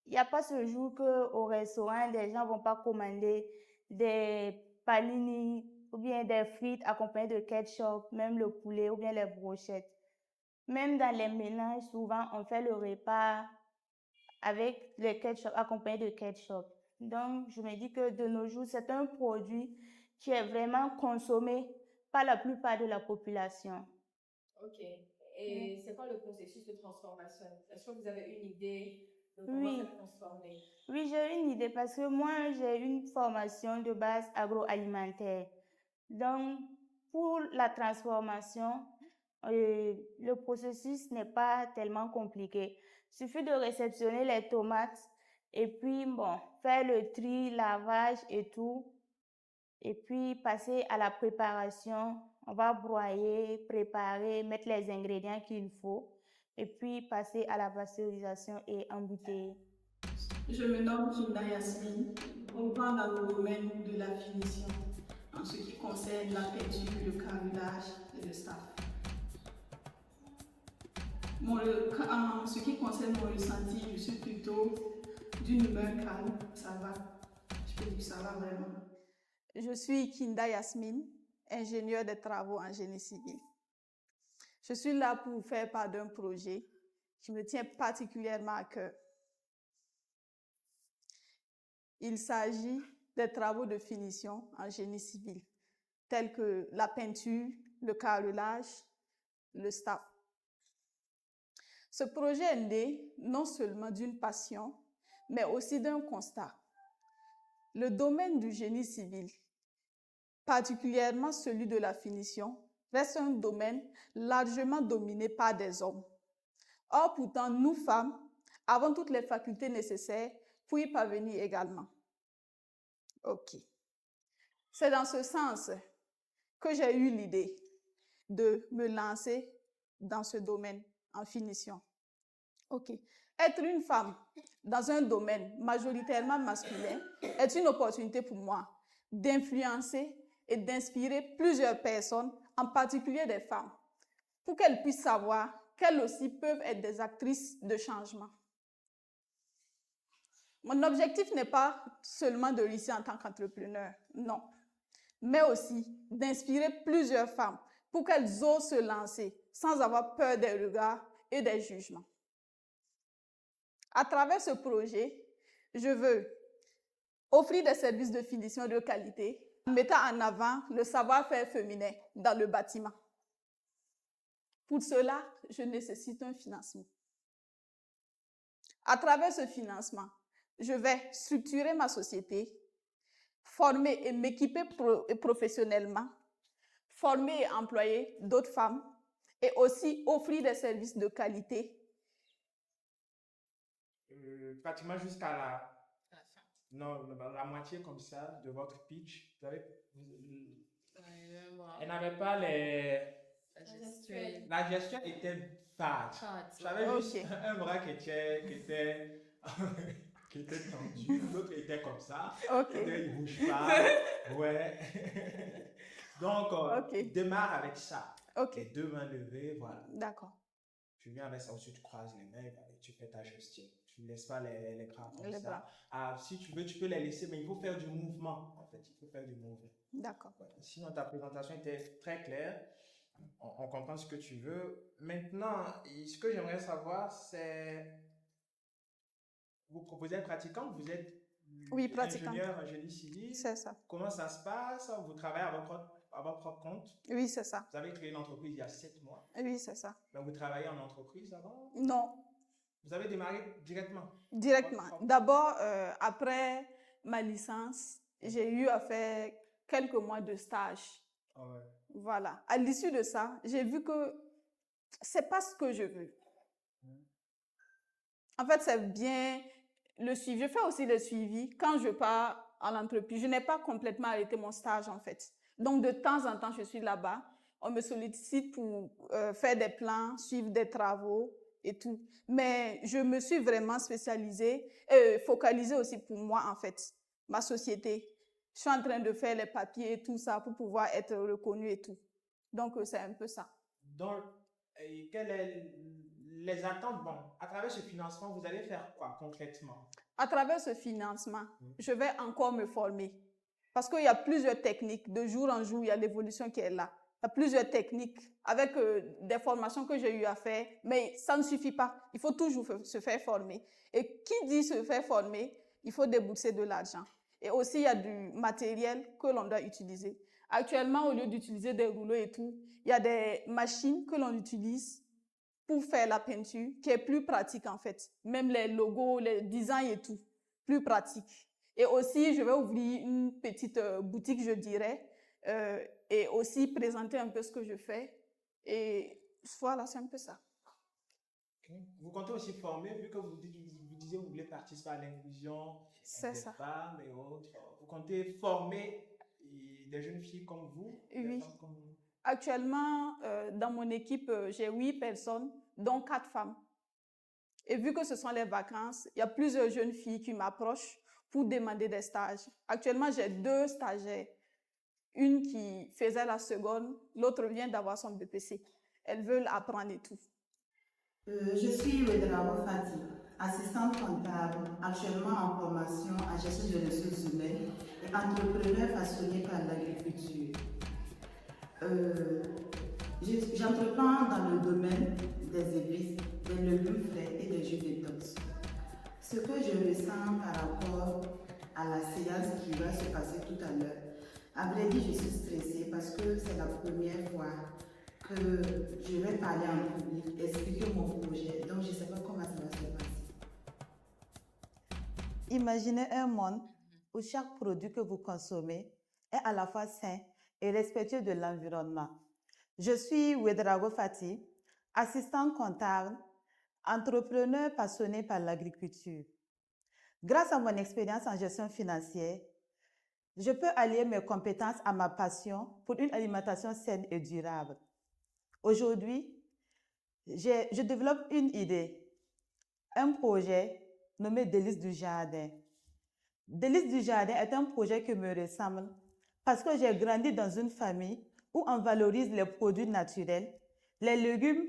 il n'y a pas ce jour qu'au restaurant, des gens ne vont pas commander des panini ou bien des frites accompagnées de ketchup, même le poulet ou bien les brochettes. Même dans les mélanges, souvent, on fait le repas avec le ketchup, accompagné de ketchup. Donc, je me dis que de nos jours, c'est un produit qui est vraiment consommé par la plupart de la population. Ok. Et c'est quoi le processus de transformation? Est-ce que vous avez une idée de comment Oui. c'est transformé? Oui, j'ai une idée parce que moi, j'ai une formation de base agroalimentaire. Donc, pour la transformation, le processus n'est pas tellement compliqué. Il suffit de réceptionner les tomates et puis, bon, faire le tri, lavage et tout. Et puis, passer à la préparation. On va broyer, préparer, mettre les ingrédients qu'il faut. Et puis, passer à la pasteurisation et embouteiller. Je me nomme Kinda Yasmine. On prend dans le domaine de la finition, en ce qui concerne la peinture, le carrelage et le staff. En ce qui concerne mon ressenti, je suis plutôt d'une humeur calme. Ça va. Je peux dire que ça va vraiment. Je suis Kinda Yasmine, ingénieure des travaux en génie civil. Je suis là pour vous faire part d'un projet qui me tient particulièrement à cœur. Il s'agit des travaux de finition en génie civil, tels que la peinture, le carrelage, le staff. Ce projet est né non seulement d'une passion, mais aussi d'un constat. Le domaine du génie civil, particulièrement celui de la finition, reste un domaine largement dominé par des hommes. Or, pourtant, nous, femmes, avons toutes les facultés nécessaires pour y parvenir également. Ok. C'est dans ce sens que j'ai eu l'idée de me lancer dans ce domaine en finition. Ok. Être une femme dans un domaine majoritairement masculin est une opportunité pour moi d'influencer et d'inspirer plusieurs personnes, en particulier des femmes, pour qu'elles puissent savoir qu'elles aussi peuvent être des actrices de changement. Mon objectif n'est pas seulement de réussir en tant qu'entrepreneur, non, mais aussi d'inspirer plusieurs femmes pour qu'elles osent se lancer sans avoir peur des regards et des jugements. À travers ce projet, je veux offrir des services de finition de qualité, mettant en avant le savoir-faire féminin dans le bâtiment. Pour cela, je nécessite un financement. À travers ce financement, je vais structurer ma société, former et m'équiper professionnellement, former et employer d'autres femmes et aussi offrir des services de qualité. Pratiquement jusqu'à la moitié comme ça de votre pitch. Elle n'avait pas La gestuelle était fade. J'avais juste un bras qui était J'étais tendu, l'autre était comme ça. Ok. Il ne bouge pas. Ouais. Donc, Ok. démarre avec ça. Ok. Les deux mains levées, voilà. D'accord. Tu viens avec ça, ensuite tu croises les mains et tu fais ta gestion. Tu ne laisses pas les bras comme Les ça. bras. Ah, si tu veux, tu peux les laisser, mais il faut faire du mouvement, en fait. Il faut faire du mouvement. D'accord. Ouais. Sinon, ta présentation était très claire. On comprend ce que tu veux. Maintenant, ce que j'aimerais savoir, c'est... Vous êtes pratiquant, vous êtes Oui, pratiquante. ingénieur en génie civil. C'est ça. Comment ça se passe? Vous travaillez à votre propre compte? Oui, c'est ça. Vous avez créé une entreprise il y a 7 mois. Oui, c'est ça. Mais vous travaillez en entreprise avant? Non, Vous avez démarré directement? directement. D'abord, après ma licence, j'ai eu à faire quelques mois de stage. Ah ouais. Voilà. À l'issue de ça, j'ai vu que c'est pas ce que je veux. En fait, c'est bien le suivi. Je fais aussi le suivi quand je pars à l'entreprise. Je n'ai pas complètement arrêté mon stage, en fait. Donc, de temps en temps, je suis là-bas. On me sollicite pour faire des plans, suivre des travaux et tout. Mais je me suis vraiment spécialisée, focalisée aussi pour moi, en fait, ma société. Je suis en train de faire les papiers et tout ça pour pouvoir être reconnue et tout. Donc, c'est un peu ça. Donc, quelles sont les attentes? Bon, à travers ce financement, vous allez faire quoi concrètement? À travers ce financement, je vais encore me former. Parce qu'il y a plusieurs techniques. De jour en jour, il y a l'évolution qui est là. Il y a plusieurs techniques avec des formations que j'ai eu à faire. Mais ça ne suffit pas. Il faut toujours se faire former. Et qui dit se faire former, il faut débourser de l'argent. Et aussi, il y a du matériel que l'on doit utiliser. Actuellement, au lieu d'utiliser des rouleaux et tout, il y a des machines que l'on utilise pour faire la peinture, qui est plus pratique en fait. Même les logos, les designs et tout, plus pratique. Et aussi, je vais ouvrir une petite boutique, je dirais, et aussi présenter un peu ce que je fais. Et voilà, c'est un peu ça. Okay. Vous comptez aussi former, vu que vous disiez que vous voulez participer à l'inclusion des femmes et autres. Vous comptez former des jeunes filles comme vous? Oui. Comme vous? Actuellement, dans mon équipe, j'ai 8 personnes, dont 4 femmes. Et vu que ce sont les vacances, il y a plusieurs jeunes filles qui m'approchent pour demander des stages. Actuellement, j'ai 2 stagiaires. Une qui faisait la seconde, l'autre vient d'avoir son BPC. Elles veulent apprendre et tout. Je suis Wedrago Fati, assistante comptable, actuellement en formation en gestion de ressources humaines et entrepreneur passionné par l'agriculture. J'entreprends dans le domaine des épices, des légumes frais et des jus détox. Ce que je ressens par rapport à la séance qui va se passer tout à l'heure, à vrai dire, je suis stressée parce que c'est la première fois que je vais parler en public, expliquer mon projet, donc je ne sais pas comment ça va se passer. Imaginez un monde où chaque produit que vous consommez est à la fois sain et respectueux de l'environnement. Je suis Wedrago Fati, assistante comptable, entrepreneur passionné par l'agriculture. Grâce à mon expérience en gestion financière, je peux allier mes compétences à ma passion pour une alimentation saine et durable. Aujourd'hui, je développe une idée, un projet nommé Délices du Jardin. Délices du Jardin est un projet qui me ressemble parce que j'ai grandi dans une famille où on valorise les produits naturels, les légumes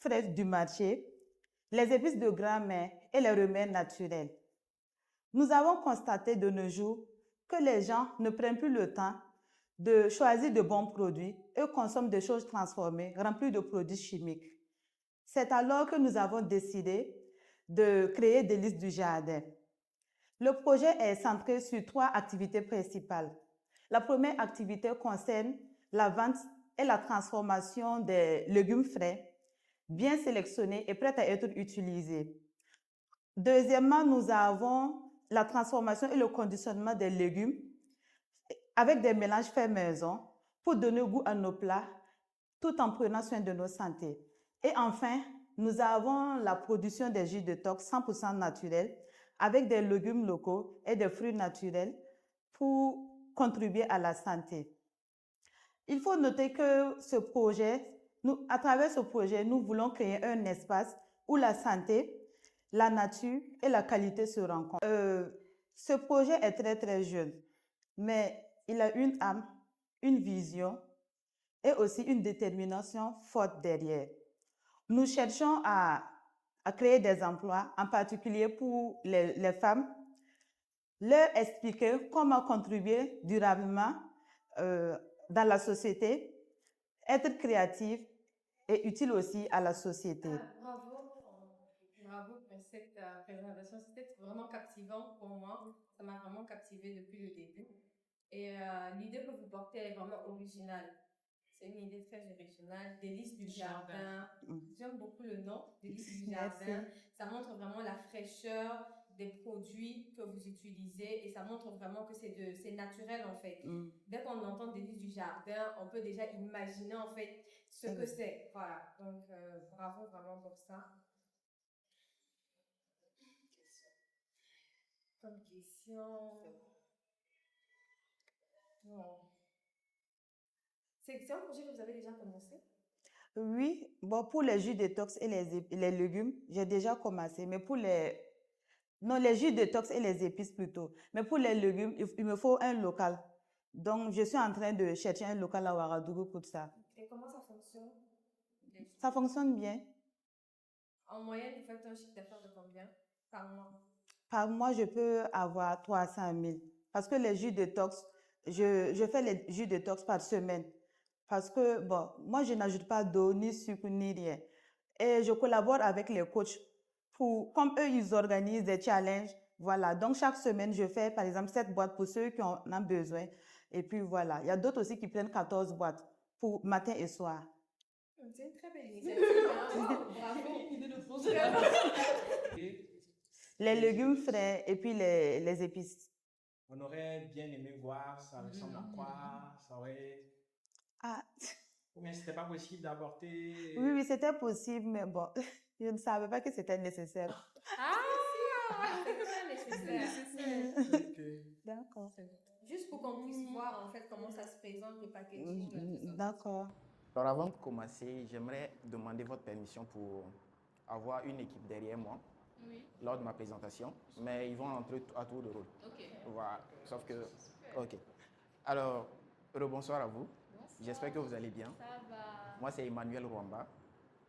frais du marché, les épices de grand-mère et les remèdes naturels. Nous avons constaté de nos jours que les gens ne prennent plus le temps de choisir de bons produits et consomment des choses transformées, remplies de produits chimiques. C'est alors que nous avons décidé de créer Délices du Jardin. Le projet est centré sur 3 activités principales. La première activité concerne la vente et la transformation des légumes frais, bien sélectionnés et prêts à être utilisés. Deuxièmement, nous avons la transformation et le conditionnement des légumes avec des mélanges faits maison pour donner goût à nos plats tout en prenant soin de nos santé. Et enfin, nous avons la production des jus détox 100% naturels avec des légumes locaux et des fruits naturels pour contribuer à la santé. Il faut noter que à travers ce projet, nous voulons créer un espace où la santé, la nature et la qualité se rencontrent. Ce projet est très très jeune, mais il a une âme, une vision et aussi une détermination forte derrière. Nous cherchons à créer des emplois, en particulier pour les femmes, leur expliquer comment contribuer durablement dans la société, être créatif et utile aussi à la société. Bravo pour cette présentation. C'était vraiment captivant pour moi. Ça m'a vraiment captivé depuis le début. Et l'idée que vous portez est vraiment originale. C'est une idée très originale. Délices du jardin. J'aime beaucoup le nom, Délices du jardin. Ça montre vraiment la fraîcheur des produits que vous utilisez et ça montre vraiment que c'est naturel en fait. Dès qu'on entend Délices du jardin, on peut déjà imaginer en fait ce que c'est. Voilà. Donc bravo vraiment pour ça. Comme question. Bon. C'est un projet que vous avez déjà commencé? Oui, bon, pour les jus détox et les légumes, j'ai déjà commencé, mais pour les jus détox et les épices plutôt. Mais pour les légumes, il me faut un local. Donc, je suis en train de chercher un local à Ouagadougou pour ça. Et comment ça fonctionne? Ça fonctionne bien. En moyenne, vous faites un chiffre d'affaires de combien par mois? Par mois, je peux avoir 300 000. Parce que les jus détox, je fais les jus détox par semaine. Parce que, bon, moi, je n'ajoute pas d'eau, ni sucre, ni rien. Et je collabore avec les coachs comme eux, ils organisent des challenges. Voilà. Donc, chaque semaine, je fais, par exemple, 7 boîtes pour ceux qui en ont besoin. Et puis, voilà. Il y a d'autres aussi qui prennent 14 boîtes pour matin et soir. C'est une très belle initiative. Bravo. Les légumes frais et puis les épices. On aurait bien aimé voir, ça ressemble à quoi, ça aurait... Ah. Mais c'était pas possible d'apporter... Oui, c'était possible, mais bon, je ne savais pas que c'était nécessaire. C'est très nécessaire. D'accord. Juste pour qu'on puisse voir en fait comment ça se présente le packaging. D'accord. Alors avant de commencer, j'aimerais demander votre permission pour avoir une équipe derrière moi lors de ma présentation, mais ils vont entrer à tour de rôle. Voilà, sauf que... Ok. Alors, rebonsoir à vous. J'espère que vous allez bien. Ça va. Moi, c'est Emmanuel Rwamba.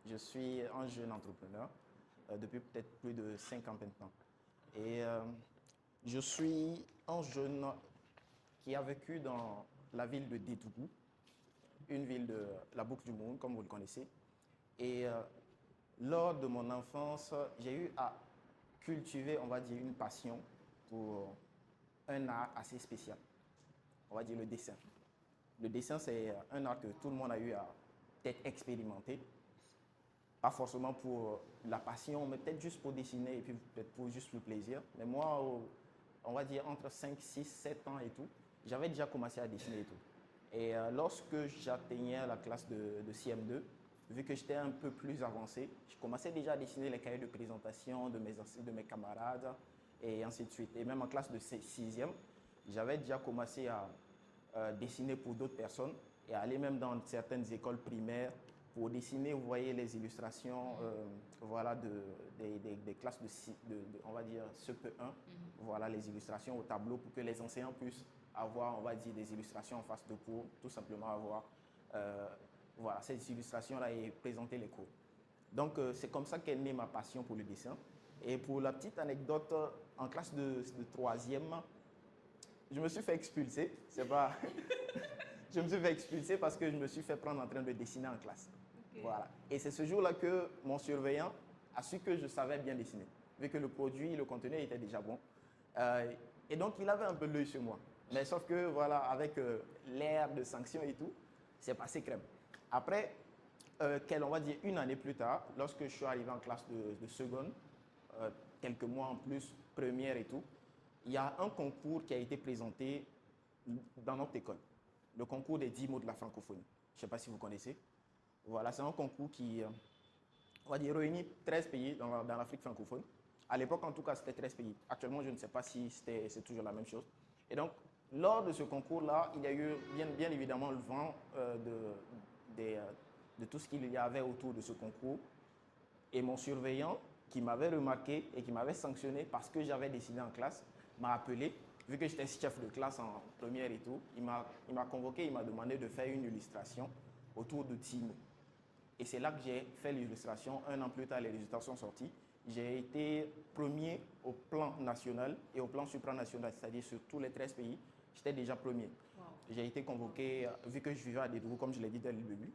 Je suis un jeune entrepreneur depuis peut-être plus de 5 ans maintenant. Et je suis un jeune qui a vécu dans la ville de Détougou, une ville de la boucle du monde, comme vous le connaissez. Et lors de mon enfance, j'ai eu à cultiver, on va dire, une passion pour un art assez spécial. On va dire le dessin. Le dessin, c'est un art que tout le monde a eu à peut-être expérimenter. Pas forcément pour la passion, mais peut-être juste pour dessiner et puis peut-être pour juste le plaisir. Mais moi, on va dire entre 5, 6, 7 ans et tout, j'avais déjà commencé à dessiner et tout. Et lorsque j'atteignais la classe de CM2, vu que j'étais un peu plus avancé, je commençais déjà à dessiner les cahiers de présentation de mes camarades et ainsi de suite. Et même en classe de 6e, j'avais déjà commencé à dessiner pour d'autres personnes et aller même dans certaines écoles primaires pour dessiner, vous voyez, les illustrations voilà, des classes on va dire, CP1, voilà les illustrations au tableau pour que les enseignants puissent avoir, on va dire, des illustrations en face de cours, tout simplement avoir voilà, ces illustrations-là et présenter les cours. Donc, c'est comme ça qu'est née ma passion pour le dessin. Et pour la petite anecdote, en classe de 3e, je me suis fait expulser. C'est pas... je me suis fait expulser parce que je me suis fait prendre en train de dessiner en classe. Okay. Voilà. Et c'est ce jour-là que mon surveillant a su que je savais bien dessiner, vu que le produit, le contenu était déjà bon. Et donc, il avait un peu l'œil sur moi. Mais sauf que, voilà, avec l'ère de sanctions et tout, c'est passé crème. Après, on va dire une année plus tard, lorsque je suis arrivé en classe de seconde, quelques mois en plus, première et tout, il y a un concours qui a été présenté dans notre école. Le concours des 10 mots de la francophonie. Je ne sais pas si vous connaissez. Voilà, c'est un concours qui, on va dire, réunit 13 pays dans l'Afrique francophone. À l'époque, en tout cas, c'était 13 pays. Actuellement, je ne sais pas si c'est toujours la même chose. Et donc, lors de ce concours-là, il y a eu bien évidemment le vent de tout ce qu'il y avait autour de ce concours. Et mon surveillant, qui m'avait remarqué et qui m'avait sanctionné parce que j'avais dessiné en classe, m'a appelé, vu que j'étais chef de classe en première et tout, il m'a convoqué, il m'a demandé de faire une illustration autour de Timo. Et c'est là que j'ai fait l'illustration. 1 an plus tard, les résultats sont sortis. J'ai été premier au plan national et au plan supranational, c'est-à-dire sur tous les 13 pays, j'étais déjà premier. Wow. J'ai été convoqué, vu que je vivais à Dédougou, comme je l'ai dit dès le début,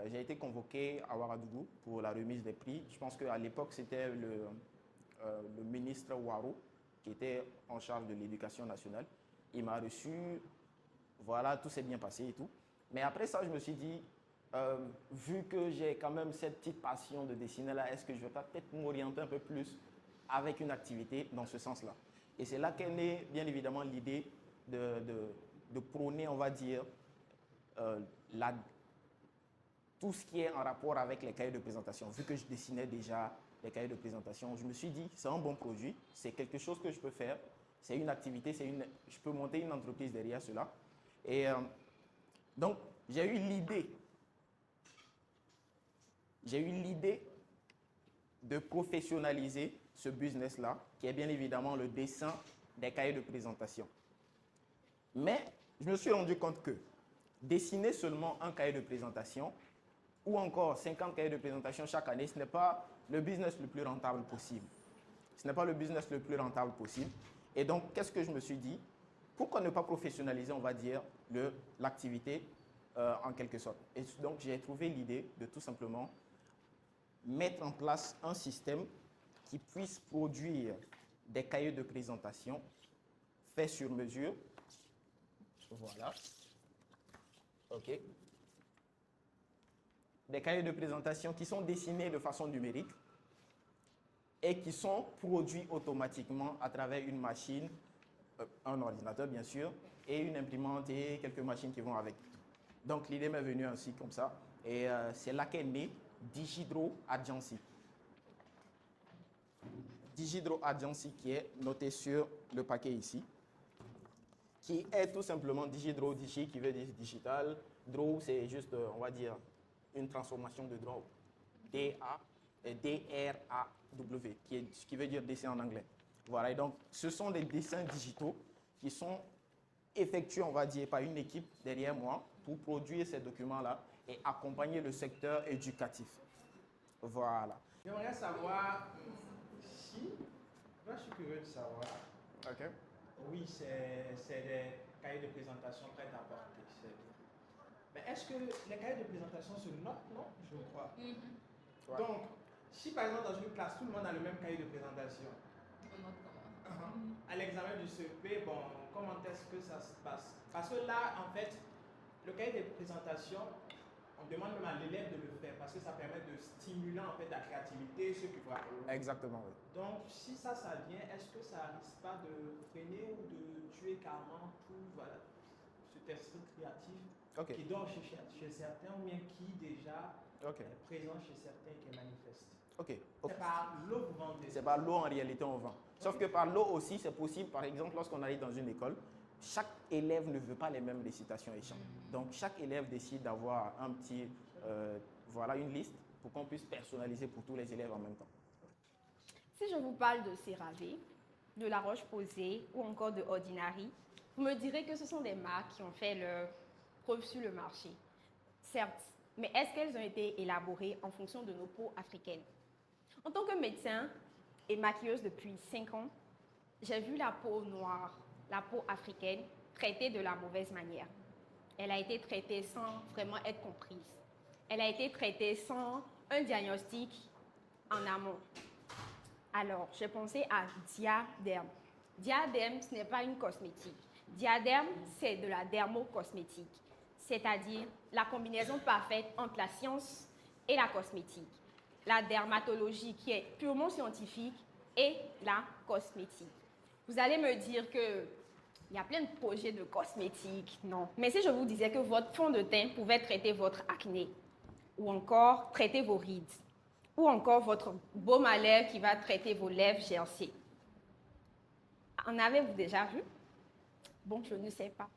j'ai été convoqué à Ouagadougou pour la remise des prix. Je pense qu'à l'époque, c'était le ministre Ouaro qui était en charge de l'éducation nationale. Il m'a reçu, voilà, tout s'est bien passé et tout. Mais après ça, je me suis dit, vu que j'ai quand même cette petite passion de dessiner là, est-ce que je ne vais pas peut-être m'orienter un peu plus avec une activité dans ce sens-là? Et c'est là qu'est née, bien évidemment, l'idée de prôner, on va dire, tout ce qui est en rapport avec les cahiers de présentation. Vu que je dessinais déjà les cahiers de présentation, je me suis dit, c'est un bon produit, c'est quelque chose que je peux faire, c'est une activité, je peux monter une entreprise derrière cela. Et donc, j'ai eu l'idée de professionnaliser ce business-là, qui est bien évidemment le dessin des cahiers de présentation. Mais je me suis rendu compte que dessiner seulement un cahier de présentation ou encore 50 cahiers de présentation chaque année, ce n'est pas le business le plus rentable possible. Ce n'est pas le business le plus rentable possible. Et donc, qu'est-ce que je me suis dit? Pourquoi ne pas professionnaliser, on va dire, l'activité en quelque sorte? Et donc, j'ai trouvé l'idée de tout simplement mettre en place un système qui puisse produire des cahiers de présentation faits sur mesure. Voilà. OK. Des cahiers de présentation qui sont dessinés de façon numérique et qui sont produits automatiquement à travers une machine, un ordinateur bien sûr, et une imprimante et quelques machines qui vont avec. Donc l'idée m'est venue ainsi comme ça, et c'est là qu'est née Digidro Agency. Digidro Agency qui est noté sur le paquet ici, qui est tout simplement Digidro, Digi qui veut dire digital, Draw c'est juste, on va dire, une transformation de draw, D-R-A-W, qui veut dire dessin en anglais. Voilà, et donc ce sont des dessins digitaux qui sont effectués, on va dire, par une équipe derrière moi pour produire ces documents-là et accompagner le secteur éducatif. Voilà. J'aimerais savoir si, moi je suis curieux de savoir. OK. Oui, c'est des cahiers de présentation prêts à porter. Mais est-ce que les cahiers de présentation se notent, non? Je crois. Ouais. Donc, si par exemple dans une classe, tout le monde a le même cahier de présentation, à l'examen du CEP, bon, comment est-ce que ça se passe? Parce que là, en fait, le cahier de présentation, on demande même à l'élève de le faire parce que ça permet de stimuler en fait la créativité, ceux qui voient. Exactement, oui. Donc, si ça vient, est-ce que ça risque pas de freiner ou de tuer carrément tout cet esprit créatif qui dort chez certains ou bien qui déjà est présent chez certains et qui est manifeste? C'est par l'eau vous vendez. C'est par l'eau en réalité on vend. Sauf que par l'eau aussi c'est possible, par exemple lorsqu'on arrive dans une école, chaque élève ne veut pas les mêmes récitations et chants. Donc chaque élève décide d'avoir un petit, voilà, une liste pour qu'on puisse personnaliser pour tous les élèves en même temps. Si je vous parle de CeraVe, de La Roche-Posay ou encore de Ordinary, vous me direz que ce sont des marques qui ont fait leur preuve sur le marché. Certes, mais est-ce qu'elles ont été élaborées en fonction de nos peaux africaines? En tant que médecin et maquilleuse depuis 5 ans, j'ai vu la peau noire, la peau africaine, traitée de la mauvaise manière. Elle a été traitée sans vraiment être comprise. Elle a été traitée sans un diagnostic en amont. Alors, j'ai pensé à Diaderm. Diaderm, ce n'est pas une cosmétique. Diaderm, c'est de la dermocosmétique, c'est-à-dire la combinaison parfaite entre la science et la cosmétique. La dermatologie qui est purement scientifique et la cosmétique. Vous allez me dire qu'il y a plein de projets de cosmétiques, non. Mais si je vous disais que votre fond de teint pouvait traiter votre acné, ou encore traiter vos rides, ou encore votre baume à lèvres qui va traiter vos lèvres gercées. En avez-vous déjà vu? Bon, je ne sais pas.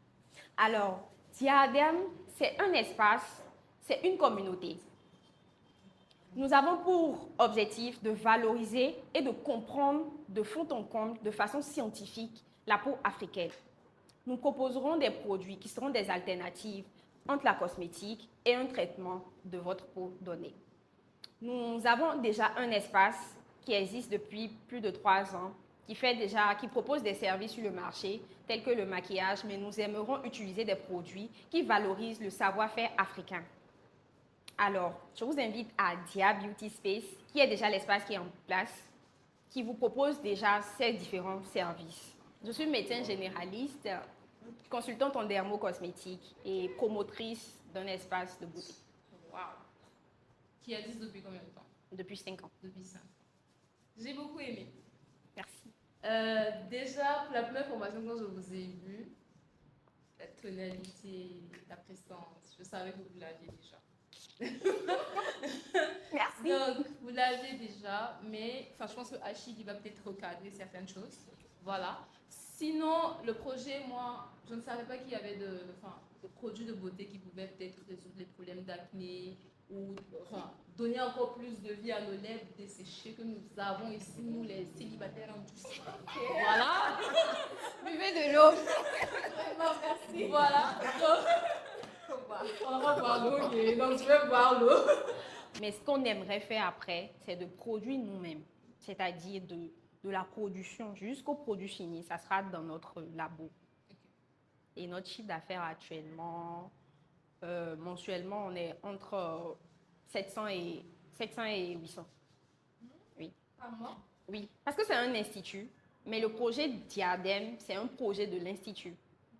Alors, Diaderm, c'est un espace, c'est une communauté. Nous avons pour objectif de valoriser et de comprendre de fond en comble, de façon scientifique, la peau africaine. Nous proposerons des produits qui seront des alternatives entre la cosmétique et un traitement de votre peau donnée. Nous avons déjà un espace qui existe depuis plus de 3 ans, qui propose des services sur le marché, tels que le maquillage, mais nous aimerons utiliser des produits qui valorisent le savoir-faire africain. Alors, je vous invite à Dia Beauty Space, qui est déjà l'espace qui est en place, qui vous propose déjà ces différents services. Je suis médecin généraliste, consultante en dermocosmétique et promotrice d'un espace de beauté. Wow. Qui existe depuis combien de temps? Depuis 5 ans. Depuis 5 ans. J'ai beaucoup aimé. Merci. Déjà, pour la première formation, quand je vous ai vu, la tonalité, la prestance, je savais que vous l'aviez déjà. Merci. Donc, vous l'aviez déjà, mais je pense que Achille il va peut-être recadrer certaines choses. Voilà. Sinon, le projet, moi, je ne savais pas qu'il y avait de produits de beauté qui pouvaient peut-être résoudre les problèmes d'acné ou donner encore plus de vie à nos lèvres desséchées que nous avons ici, nous les célibataires en douce. Voilà. Buvez de l'eau. Vraiment, merci. Voilà. On va boire l'eau, ok. Donc, je vais boire l'eau. Mais ce qu'on aimerait faire après, c'est de produire nous-mêmes, c'est-à-dire de la production jusqu'au produit fini. Ça sera dans notre labo. Et notre chiffre d'affaires actuellement, mensuellement, on est entre 700 et 800. Oui. Par mois? Oui, parce que c'est un institut, mais le projet Diadème, c'est un projet de l'institut.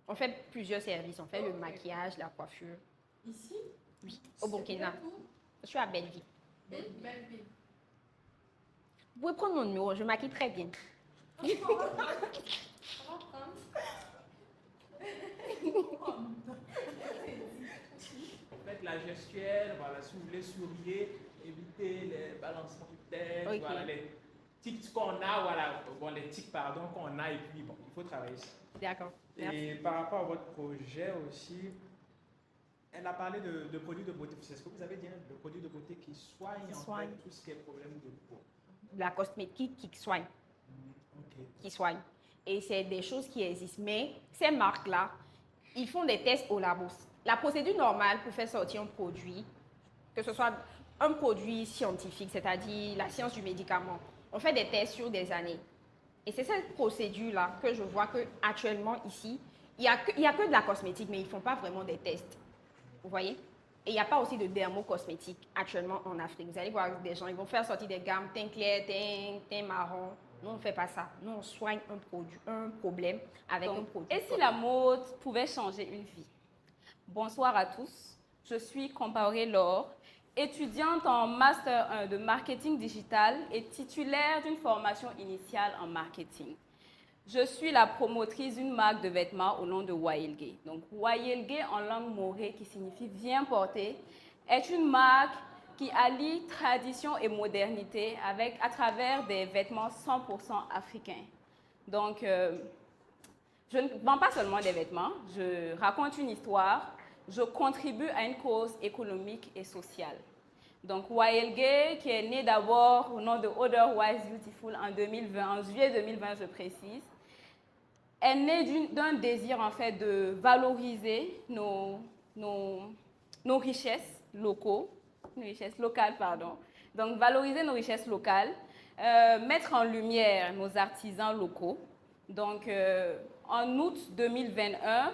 On fait plusieurs services. On fait le maquillage, la coiffure. Ici? Oui, au Burkina. Je suis à Belleville. Belleville. Vous pouvez prendre mon numéro, je maquille très bien. Faites la gestuelle, voilà, si vous voulez sourire, évitez les balancements de tête, Okay. voilà, les tics qu'on a, voilà, bon, les tics, pardon, qu'on a, et puis bon, il faut travailler ça. D'accord. Et par rapport à votre projet aussi, elle a parlé de produits de beauté. C'est ce que vous avez dit, hein, de produits de beauté qui soignent en fait tout ce qui est problème de peau. La cosmétique qui soigne. Ok. Qui soigne. Et c'est des choses qui existent. Mais ces marques-là, ils font des tests au labo. La procédure normale pour faire sortir un produit, que ce soit un produit scientifique, c'est-à-dire la science du médicament, on fait des tests sur des années. Et c'est cette procédure-là que je vois qu'actuellement ici, il n'y a que de la cosmétique, mais ils ne font pas vraiment des tests. Vous voyez? Et il n'y a pas aussi de dermocosmétique actuellement en Afrique. Vous allez voir des gens, ils vont faire sortir des gammes teint clair, teint marron. Nous, on ne fait pas ça. Nous, on soigne un problème avec un produit. Et si la mode pouvait changer une vie? Bonsoir à tous. Je suis Compaoré Laure, étudiante en Master 1 de marketing digital et titulaire d'une formation initiale en marketing. Je suis la promotrice d'une marque de vêtements au nom de Wayelge. Donc, Wayelge en langue morée, qui signifie « viens porter », est une marque qui allie tradition et modernité à travers des vêtements 100% africains. Donc, je ne vends pas seulement des vêtements, je raconte une histoire, je contribue à une cause économique et sociale. Donc, Wayelge, qui est né d'abord au nom de Otherwise Beautiful en 2020, en juillet 2020, je précise, est né d'un désir en fait de valoriser nos richesses locales, pardon. Donc, valoriser nos richesses locales, mettre en lumière nos artisans locaux. Donc, en août 2021,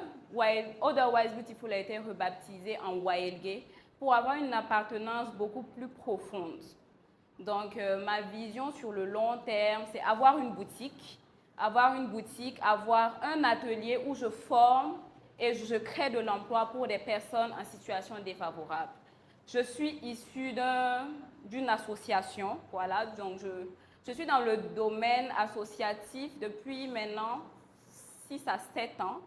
Otherwise Beautiful a été rebaptisé en Wayelge pour avoir une appartenance beaucoup plus profonde. Donc, ma vision sur le long terme, c'est avoir une boutique, avoir un atelier où je forme et je crée de l'emploi pour des personnes en situation défavorable. Je suis issue d'une association, voilà, donc je suis dans le domaine associatif depuis maintenant 6 à 7 ans.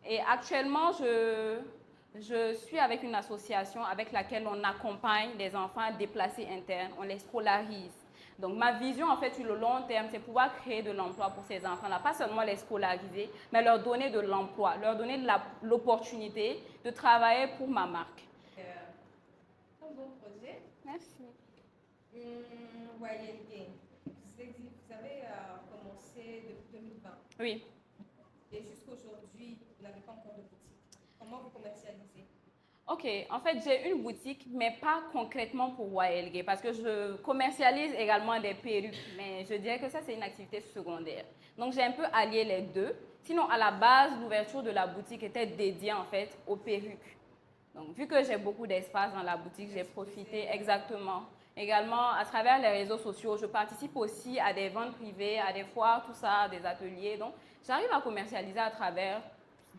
Et actuellement, je suis avec une association avec laquelle on accompagne des enfants déplacés internes, on les scolarise. Donc, ma vision, en fait, sur le long terme, c'est pouvoir créer de l'emploi pour ces enfants-là. Pas seulement les scolariser, mais leur donner de l'emploi, leur donner l'opportunité de travailler pour ma marque. Un bon projet. Merci. YLG, vous avez commencé depuis 2020. Oui. Et jusqu'à aujourd'hui, vous n'avez pas encore de boutique. Comment vous commercialisez? Ok, en fait, j'ai une boutique, mais pas concrètement pour YLG, parce que je commercialise également des perruques, mais je dirais que ça, c'est une activité secondaire. Donc, j'ai un peu allié les deux. Sinon, à la base, l'ouverture de la boutique était dédiée, en fait, aux perruques. Donc, vu que j'ai beaucoup d'espace dans la boutique, j'ai profité exactement. Également, à travers les réseaux sociaux, je participe aussi à des ventes privées, à des foires, tout ça, des ateliers. Donc, j'arrive à commercialiser à travers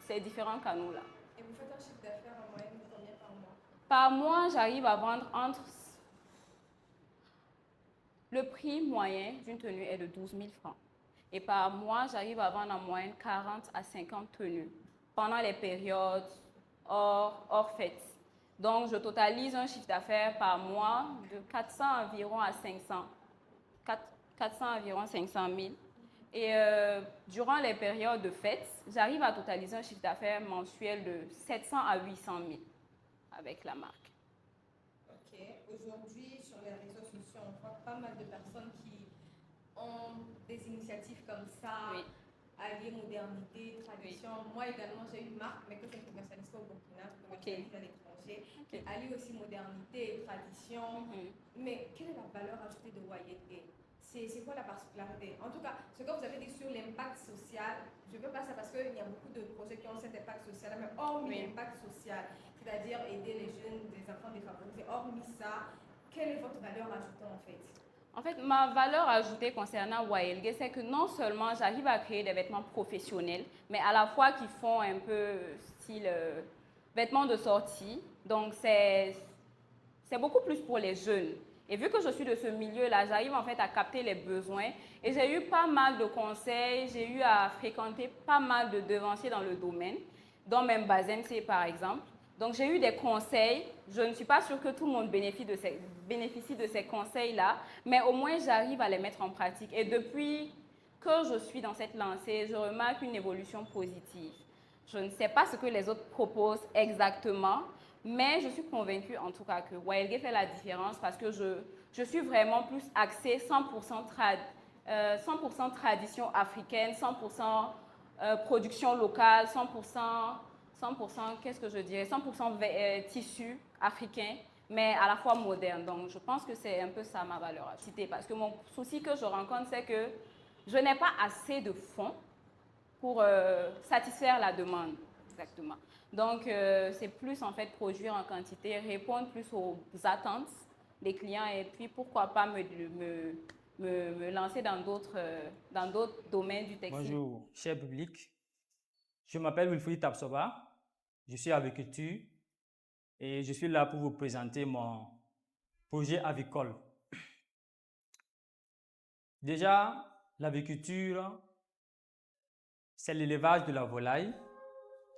ces différents canaux-là. Et vous faites un chiffre d'affaires en moyenne de combien par mois? Par mois, j'arrive à vendre entre... Le prix moyen d'une tenue est de 12 000 francs. Et par mois, j'arrive à vendre en moyenne 40 à 50 tenues pendant les périodes hors fête. Donc, je totalise un chiffre d'affaires par mois de 400 environ à 500. 400 environ 500 000. Et durant les périodes de fête, j'arrive à totaliser un chiffre d'affaires mensuel de 700 à 800 000 avec la marque. Ok. Aujourd'hui, sur les réseaux sociaux, on voit pas mal de personnes qui ont des initiatives comme ça, oui. Allier modernité, tradition. Oui. Moi également, j'ai une marque, mais que je ne commercialise pas au Burkina, je commercialise à l'étranger, qui allie aussi modernité et tradition. Mais quelle est la valeur ajoutée de YLG? C'est quoi la particularité? En tout cas, ce que vous avez dit sur l'impact social, je ne veux pas ça parce qu'il y a beaucoup de projets qui ont cet impact social, mais hormis l'impact social, c'est-à-dire aider les jeunes, les enfants défavorisés, hormis ça, quelle est votre valeur ajoutée en fait? En fait, ma valeur ajoutée concernant YLG, c'est que non seulement j'arrive à créer des vêtements professionnels, mais à la fois qui font un peu style vêtements de sortie. Donc, c'est beaucoup plus pour les jeunes. Et vu que je suis de ce milieu-là, j'arrive en fait à capter les besoins. Et j'ai eu pas mal de conseils, j'ai eu à fréquenter pas mal de devanciers dans le domaine, dont même Bazemc par exemple. Donc j'ai eu des conseils. Je ne suis pas sûre que tout le monde bénéficie de ces conseils-là, mais au moins j'arrive à les mettre en pratique. Et depuis que je suis dans cette lancée, je remarque une évolution positive. Je ne sais pas ce que les autres proposent exactement, mais je suis convaincue en tout cas que YLG fait la différence parce que je suis vraiment plus axée 100% tradition africaine, 100% production locale, 100%, qu'est-ce que je dirais, 100% tissu africain, mais à la fois moderne. Donc je pense que c'est un peu ça ma valeur ajoutée parce que mon souci que je rencontre, c'est que je n'ai pas assez de fonds pour satisfaire la demande. Exactement. Donc, c'est plus en fait produire en quantité, répondre plus aux attentes des clients et puis pourquoi pas me lancer dans d'autres domaines du textile. Bonjour, cher public. Je m'appelle Wilfried Tapsoba. Je suis aviculteur et je suis là pour vous présenter mon projet avicole. Déjà, l'aviculture, c'est l'élevage de la volaille,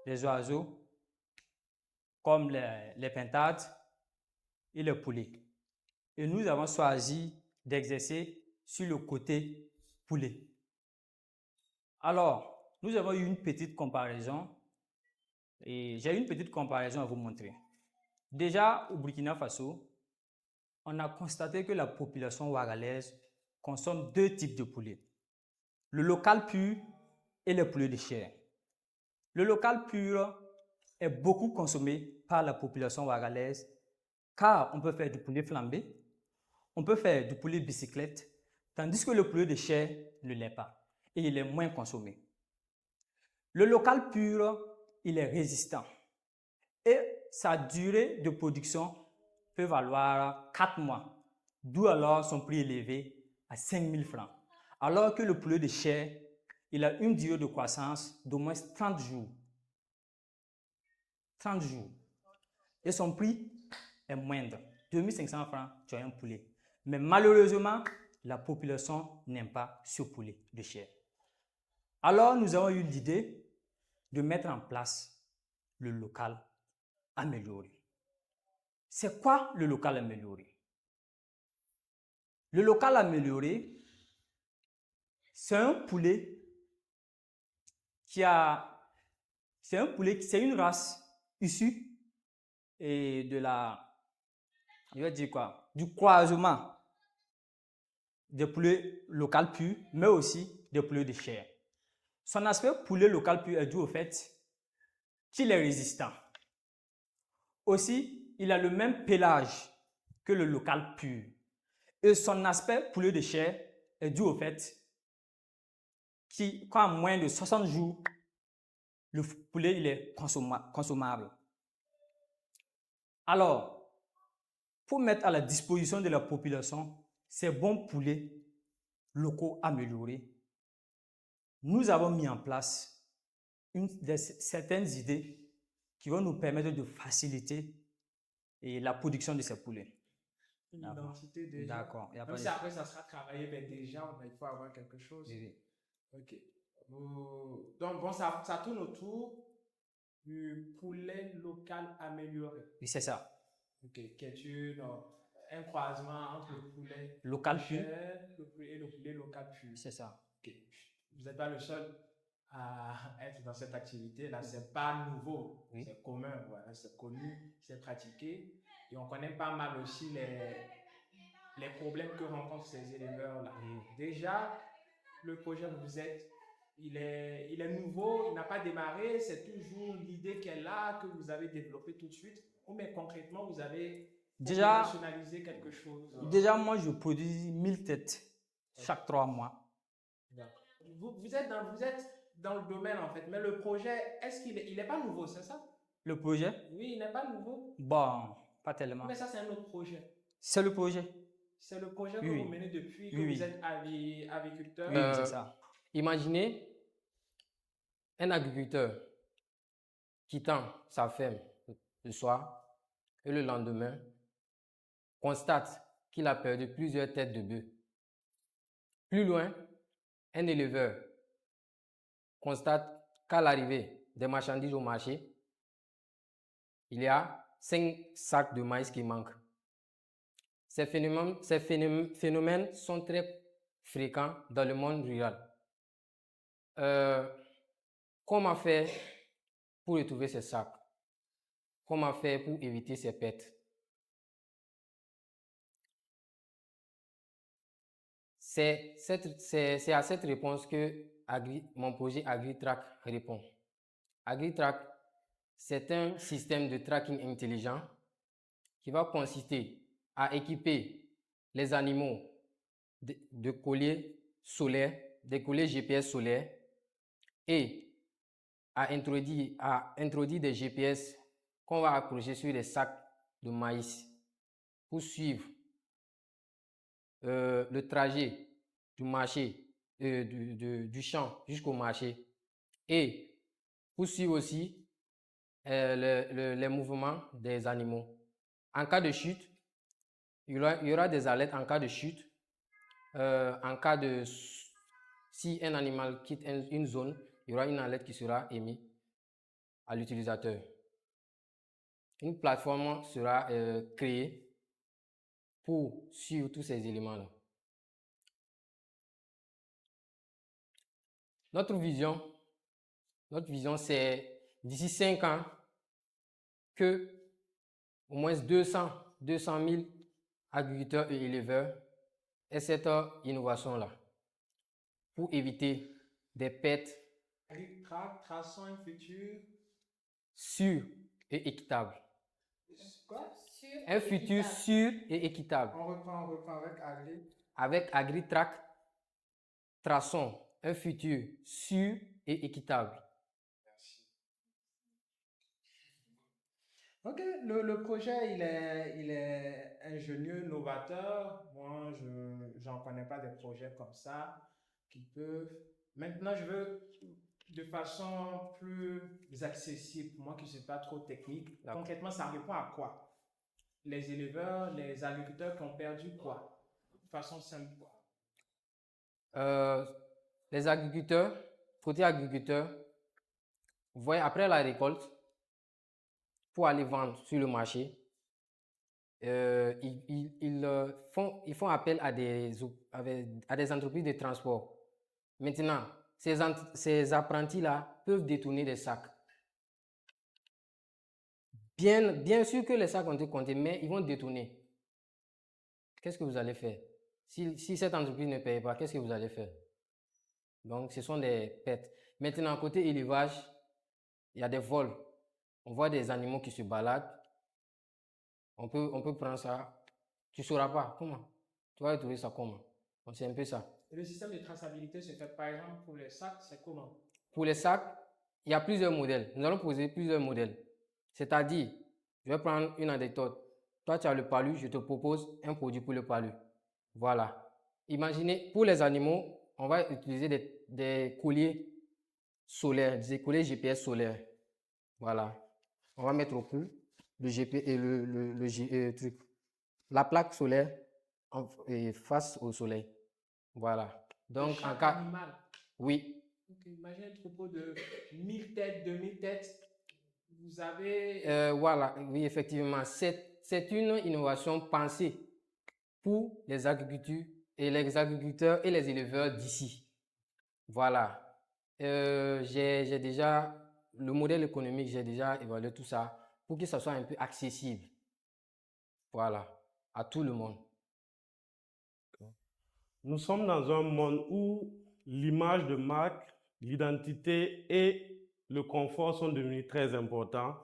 les oiseaux, comme les pintades et les poulets. Et nous avons choisi d'exercer sur le côté poulet. Alors, nous avons eu une petite comparaison et j'ai une petite comparaison à vous montrer. Déjà, au Burkina Faso, on a constaté que la population ouagalaise consomme deux types de poulets. Le local pur et le poulet de chair. Le local pur est beaucoup consommé par la population ouagalaise car on peut faire du poulet flambé, on peut faire du poulet bicyclette, tandis que le poulet de chair ne l'est pas et il est moins consommé. Le local pur, il est résistant et sa durée de production peut valoir 4 mois, d'où alors son prix élevé à 5 000 francs. Alors que le poulet de chair, il a une durée de croissance d'au moins 30 jours. 30 jours. Et son prix est moindre. 2500 francs, tu as un poulet. Mais malheureusement, la population n'aime pas ce poulet de chair. Alors, nous avons eu l'idée de mettre en place le local amélioré. C'est quoi le local amélioré? Le local amélioré, c'est un poulet c'est une race issue et du croisement des poulets local pur, mais aussi des poulets de chair. Son aspect poulet local pur est dû au fait qu'il est résistant. Aussi, il a le même pelage que le local pur. Et son aspect poulet de chair est dû au fait qu'en moins de 60 jours, le poulet il est consommable. Alors, pour mettre à la disposition de la population ces bons poulets locaux améliorés, nous avons mis en place certaines idées qui vont nous permettre de faciliter la production de ces poulets. Une identité déjà. D'accord. Même si après ça sera travaillé, mais déjà, il faut avoir quelque chose. Oui. Ok. Donc, bon, ça tourne autour du poulet local amélioré. Oui, c'est ça. Ok. Qui est un croisement entre le poulet local pur et le poulet local pur. C'est ça. Ok. Vous n'êtes pas le seul à être dans cette activité-là. C'est pas nouveau. Oui. C'est commun. Voilà. C'est connu, c'est pratiqué. Et on connaît pas mal aussi les problèmes que rencontrent ces éleveurs-là. Déjà, le projet où vous êtes, il est nouveau, il n'a pas démarré, c'est toujours l'idée qui est là, que vous avez développée tout de suite. Ou mais concrètement, vous avez opérationnalisé quelque chose. Déjà, moi, je produis 1000 têtes chaque 3 mois. Vous êtes dans le domaine, en fait, mais le projet, est-ce qu'il est pas nouveau, c'est ça? Le projet? Oui, il n'est pas nouveau. Bon, pas tellement. Mais ça, c'est un autre projet. C'est le projet. C'est le projet que vous menez depuis que vous êtes aviculteur. Oui, c'est ça. Imaginez un agriculteur quittant sa ferme le soir et le lendemain constate qu'il a perdu plusieurs têtes de bœufs. Plus loin, un éleveur constate qu'à l'arrivée des marchandises au marché, il y a 5 sacs de maïs qui manquent. Ces phénomènes sont très fréquents dans le monde rural. Comment faire pour retrouver ces sacs? Comment faire pour éviter ces pertes? C'est à cette réponse que mon projet AgriTrack répond. AgriTrack, c'est un système de tracking intelligent qui va consister à équiper les animaux de colliers solaires, des colliers GPS solaires, et à introduire des GPS qu'on va accrocher sur les sacs de maïs pour suivre le trajet du marché, du champ jusqu'au marché, et pour suivre aussi les mouvements des animaux. En cas de chute, il y aura des alertes en cas de chute. En cas de... Si un animal quitte une zone, il y aura une alerte qui sera émise à l'utilisateur. Une plateforme sera créée pour suivre tous ces éléments-là. Notre vision, c'est d'ici 5 ans que au moins 200 000 agriculteurs et éleveurs aient cette innovation-là pour éviter des pertes. Traçons un futur sûr et équitable. Quoi? Un futur sûr et équitable. On reprend avec Agri. Avec AgriTrack, traçons un futur sûr et équitable. Merci. Ok, le projet, il est ingénieux, novateur. Moi, je n'en connais pas des projets comme ça qui peuvent... Maintenant, je veux de façon plus accessible, pour moi qui ne suis pas trop technique. Concrètement, ça répond à quoi? Les éleveurs, les agriculteurs qui ont perdu quoi? De façon simple, quoi. Les agriculteurs, côté agriculteur, vous voyez, après la récolte, pour aller vendre sur le marché, ils font appel à des entreprises de transport. Maintenant, ces apprentis-là peuvent détourner des sacs. Bien sûr que les sacs ont été comptés, mais ils vont détourner. Qu'est-ce que vous allez faire? Si cette entreprise ne paye pas, qu'est-ce que vous allez faire? Donc, ce sont des pertes. Maintenant, côté élevage, il y a des vols. On voit des animaux qui se baladent. On peut prendre ça. Tu ne sauras pas. Comment? Tu vas trouver ça comment? Donc, c'est un peu ça. Et le système de traçabilité se fait par exemple pour les sacs, c'est comment? Pour les sacs, il y a plusieurs modèles. Nous allons poser plusieurs modèles. C'est-à-dire, je vais prendre une anecdote. Toi, tu as le palu, je te propose un produit pour le palu. Voilà. Imaginez, pour les animaux, on va utiliser des colliers solaires, des colliers GPS solaires. Voilà. On va mettre au cou le GP et truc. La plaque solaire face au soleil. Voilà. Donc, en cas. Animal. Oui. Donc, imaginez un troupeau de 1000 têtes, 2000 têtes. Vous avez. Voilà, oui, effectivement. C'est une innovation pensée pour les agriculteurs et les éleveurs d'ici. Voilà. J'ai déjà, le modèle économique, j'ai déjà évalué tout ça pour que ça soit un peu accessible. Voilà, à tout le monde. Nous sommes dans un monde où l'image de marque, l'identité et le confort sont devenus très importants.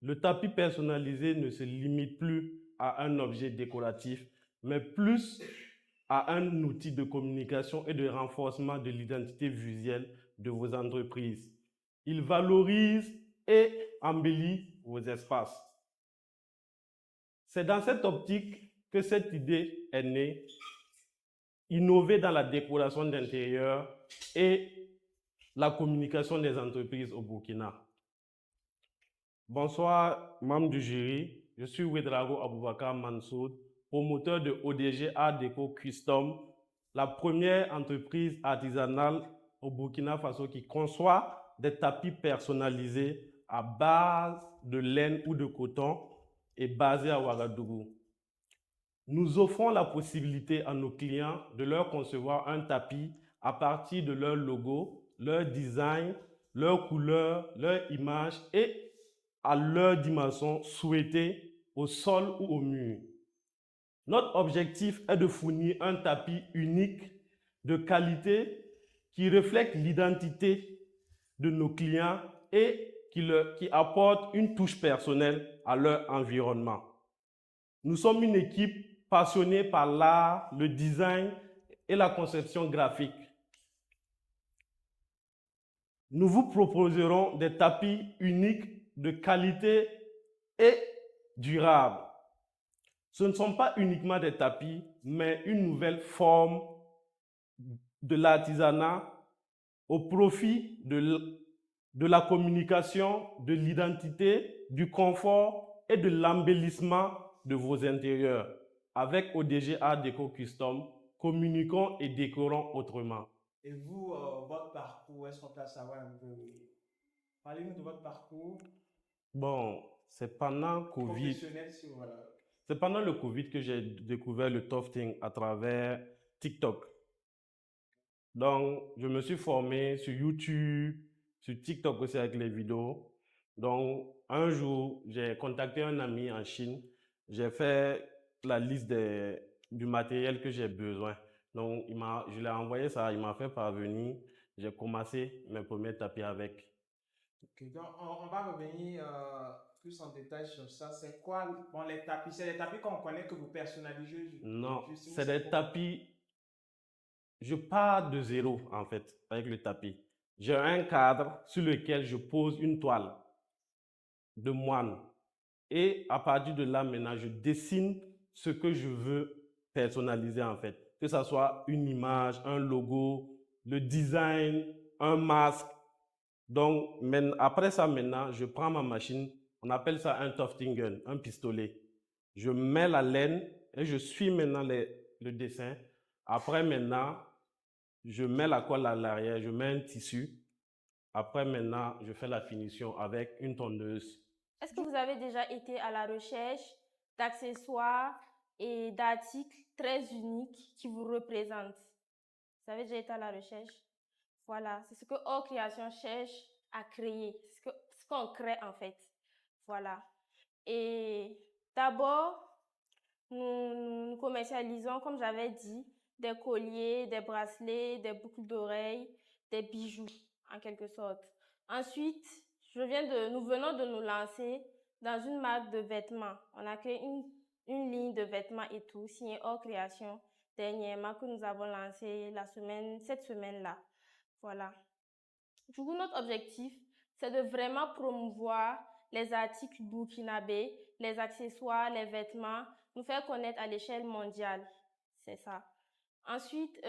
Le tapis personnalisé ne se limite plus à un objet décoratif, mais plus à un outil de communication et de renforcement de l'identité visuelle de vos entreprises. Il valorise et embellit vos espaces. C'est dans cette optique que cette idée est née, innover dans la décoration d'intérieur et la communication des entreprises au Burkina. Bonsoir, membres du jury. Je suis Ouedraogo Aboubakar Mansoud, promoteur de ODG Art Déco Custom, la première entreprise artisanale au Burkina Faso qui conçoit des tapis personnalisés à base de laine ou de coton et basée à Ouagadougou. Nous offrons la possibilité à nos clients de leur concevoir un tapis à partir de leur logo, leur design, leur couleur, leur image et à leur dimension souhaitée au sol ou au mur. Notre objectif est de fournir un tapis unique de qualité qui reflète l'identité de nos clients et qui apporte une touche personnelle à leur environnement. Nous sommes une équipe passionnée par l'art, le design et la conception graphique. Nous vous proposerons des tapis uniques de qualité et durables. Ce ne sont pas uniquement des tapis, mais une nouvelle forme de l'artisanat au profit de la communication, de l'identité, du confort et de l'embellissement de vos intérieurs. Avec ODG Art Déco Custom, communiquons et décorons autrement. Et vous, votre parcours, est-ce qu'on peut savoir un peu? Parlez-nous de votre parcours. Bon, c'est pendant Covid. C'est pendant le Covid que j'ai découvert le tufting à travers TikTok. Donc, je me suis formé sur YouTube, sur TikTok aussi avec les vidéos. Donc, un jour, j'ai contacté un ami en Chine. J'ai fait la liste du matériel que j'ai besoin. Donc, je lui ai envoyé ça, il m'a fait parvenir. J'ai commencé mes premiers tapis avec. Ok, donc on va revenir plus en détail sur ça. C'est quoi les tapis? C'est les tapis qu'on connaît que vous personnalisez? Non, c'est des tapis. Je pars de zéro en fait avec le tapis. J'ai un cadre sur lequel je pose une toile de moine. Et à partir de là, maintenant, je dessine ce que je veux personnaliser en fait. Que ce soit une image, un logo, le design, un masque. Donc, après ça, maintenant, je prends ma machine. On appelle ça un tufting gun, un pistolet. Je mets la laine et je suis maintenant le dessin. Après, maintenant, je mets la colle à l'arrière, je mets un tissu. Après, maintenant, je fais la finition avec une tondeuse. Est-ce que vous avez déjà été à la recherche d'accessoires et d'articles très uniques qui vous représentent? Vous avez déjà été à la recherche? Voilà, c'est ce que Or Création cherche à créer, ce qu'on crée en fait. Voilà. Et d'abord, nous commercialisons, comme j'avais dit, des colliers, des bracelets, des boucles d'oreilles, des bijoux, en quelque sorte. Ensuite, nous venons de nous lancer dans une marque de vêtements. On a créé une ligne de vêtements et tout, signée Hors Création, dernièrement, que nous avons lancé cette semaine-là. Voilà. Du coup, notre objectif, c'est de vraiment promouvoir les articles burkinabés, les accessoires, les vêtements, nous faire connaître à l'échelle mondiale. C'est ça. Ensuite,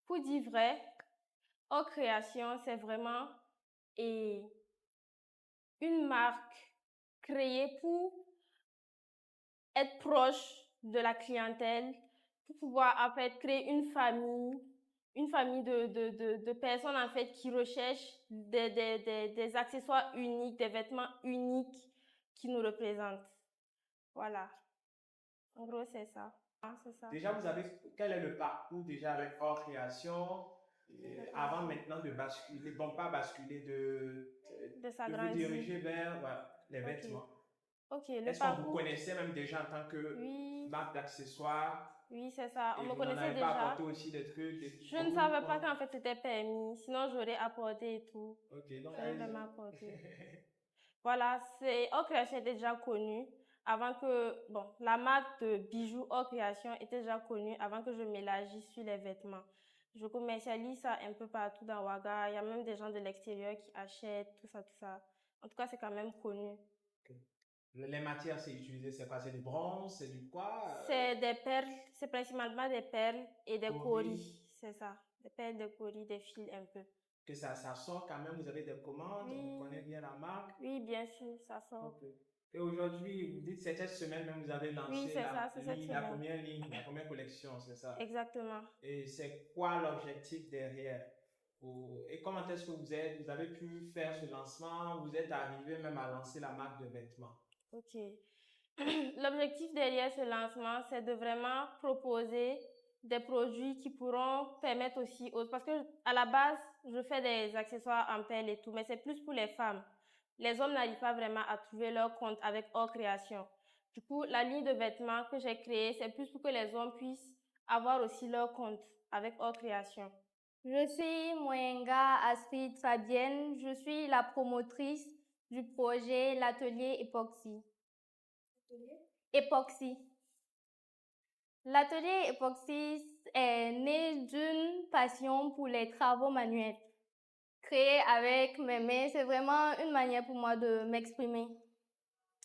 pour dire vrai, Hors Création, c'est vraiment une marque créée pour être proche de la clientèle, pour pouvoir en fait créer une famille de personnes en fait qui recherchent des accessoires uniques, des vêtements uniques qui nous représentent. Voilà. En gros, c'est ça. C'est ça. Déjà, quel est le parcours déjà avec Hors Création avant maintenant de basculer, bon pas basculer, de vous diriger vers les vêtements? Ok, Est-ce qu'on vous connaissait même déjà en tant que marque d'accessoires? Oui, c'est ça. On me vous connaissait n'avez déjà. pas apporté aussi des trucs, Je ne savais pas qu'en fait c'était permis, sinon j'aurais apporté et tout. Ok, donc j'aurais vraiment apporté. Voilà, Hors Création était déjà connue avant que, bon, la marque de bijoux Hors Création était déjà connue avant que je m'élargisse sur les vêtements. Je commercialise ça un peu partout dans Ouaga. Il y a même des gens de l'extérieur qui achètent, tout ça, tout ça. En tout cas, c'est quand même connu. Okay. Les matières c'est utilisé, c'est quoi? C'est du bronze, c'est du quoi? C'est des perles, c'est principalement des perles et des coris, c'est ça. Des perles, des coris, des fils un peu. Que ça sort quand même, vous avez des commandes, on connaît bien la marque? Oui, bien sûr, ça sort. Okay. Et aujourd'hui, vous dites cette semaine même, vous avez lancé la première collection, c'est ça? Exactement. Et c'est quoi l'objectif derrière? Et comment est-ce que vous avez pu faire ce lancement? Vous êtes arrivé même à lancer la marque de vêtements? Ok. L'objectif derrière ce lancement, c'est de vraiment proposer des produits qui pourront permettre aussi parce que à la base, je fais des accessoires en perles et tout, mais c'est plus pour les femmes. Les hommes n'arrivent pas vraiment à trouver leur compte avec Hors Création. Du coup, la ligne de vêtements que j'ai créée, c'est plus pour que les hommes puissent avoir aussi leur compte avec Hors Création. Je suis Mwenga Astrid Fabienne. Je suis la promotrice du projet L'Atelier Époxy. Époxy. L'atelier Époxy est né d'une passion pour les travaux manuels. Créé avec mes mains, c'est vraiment une manière pour moi de m'exprimer.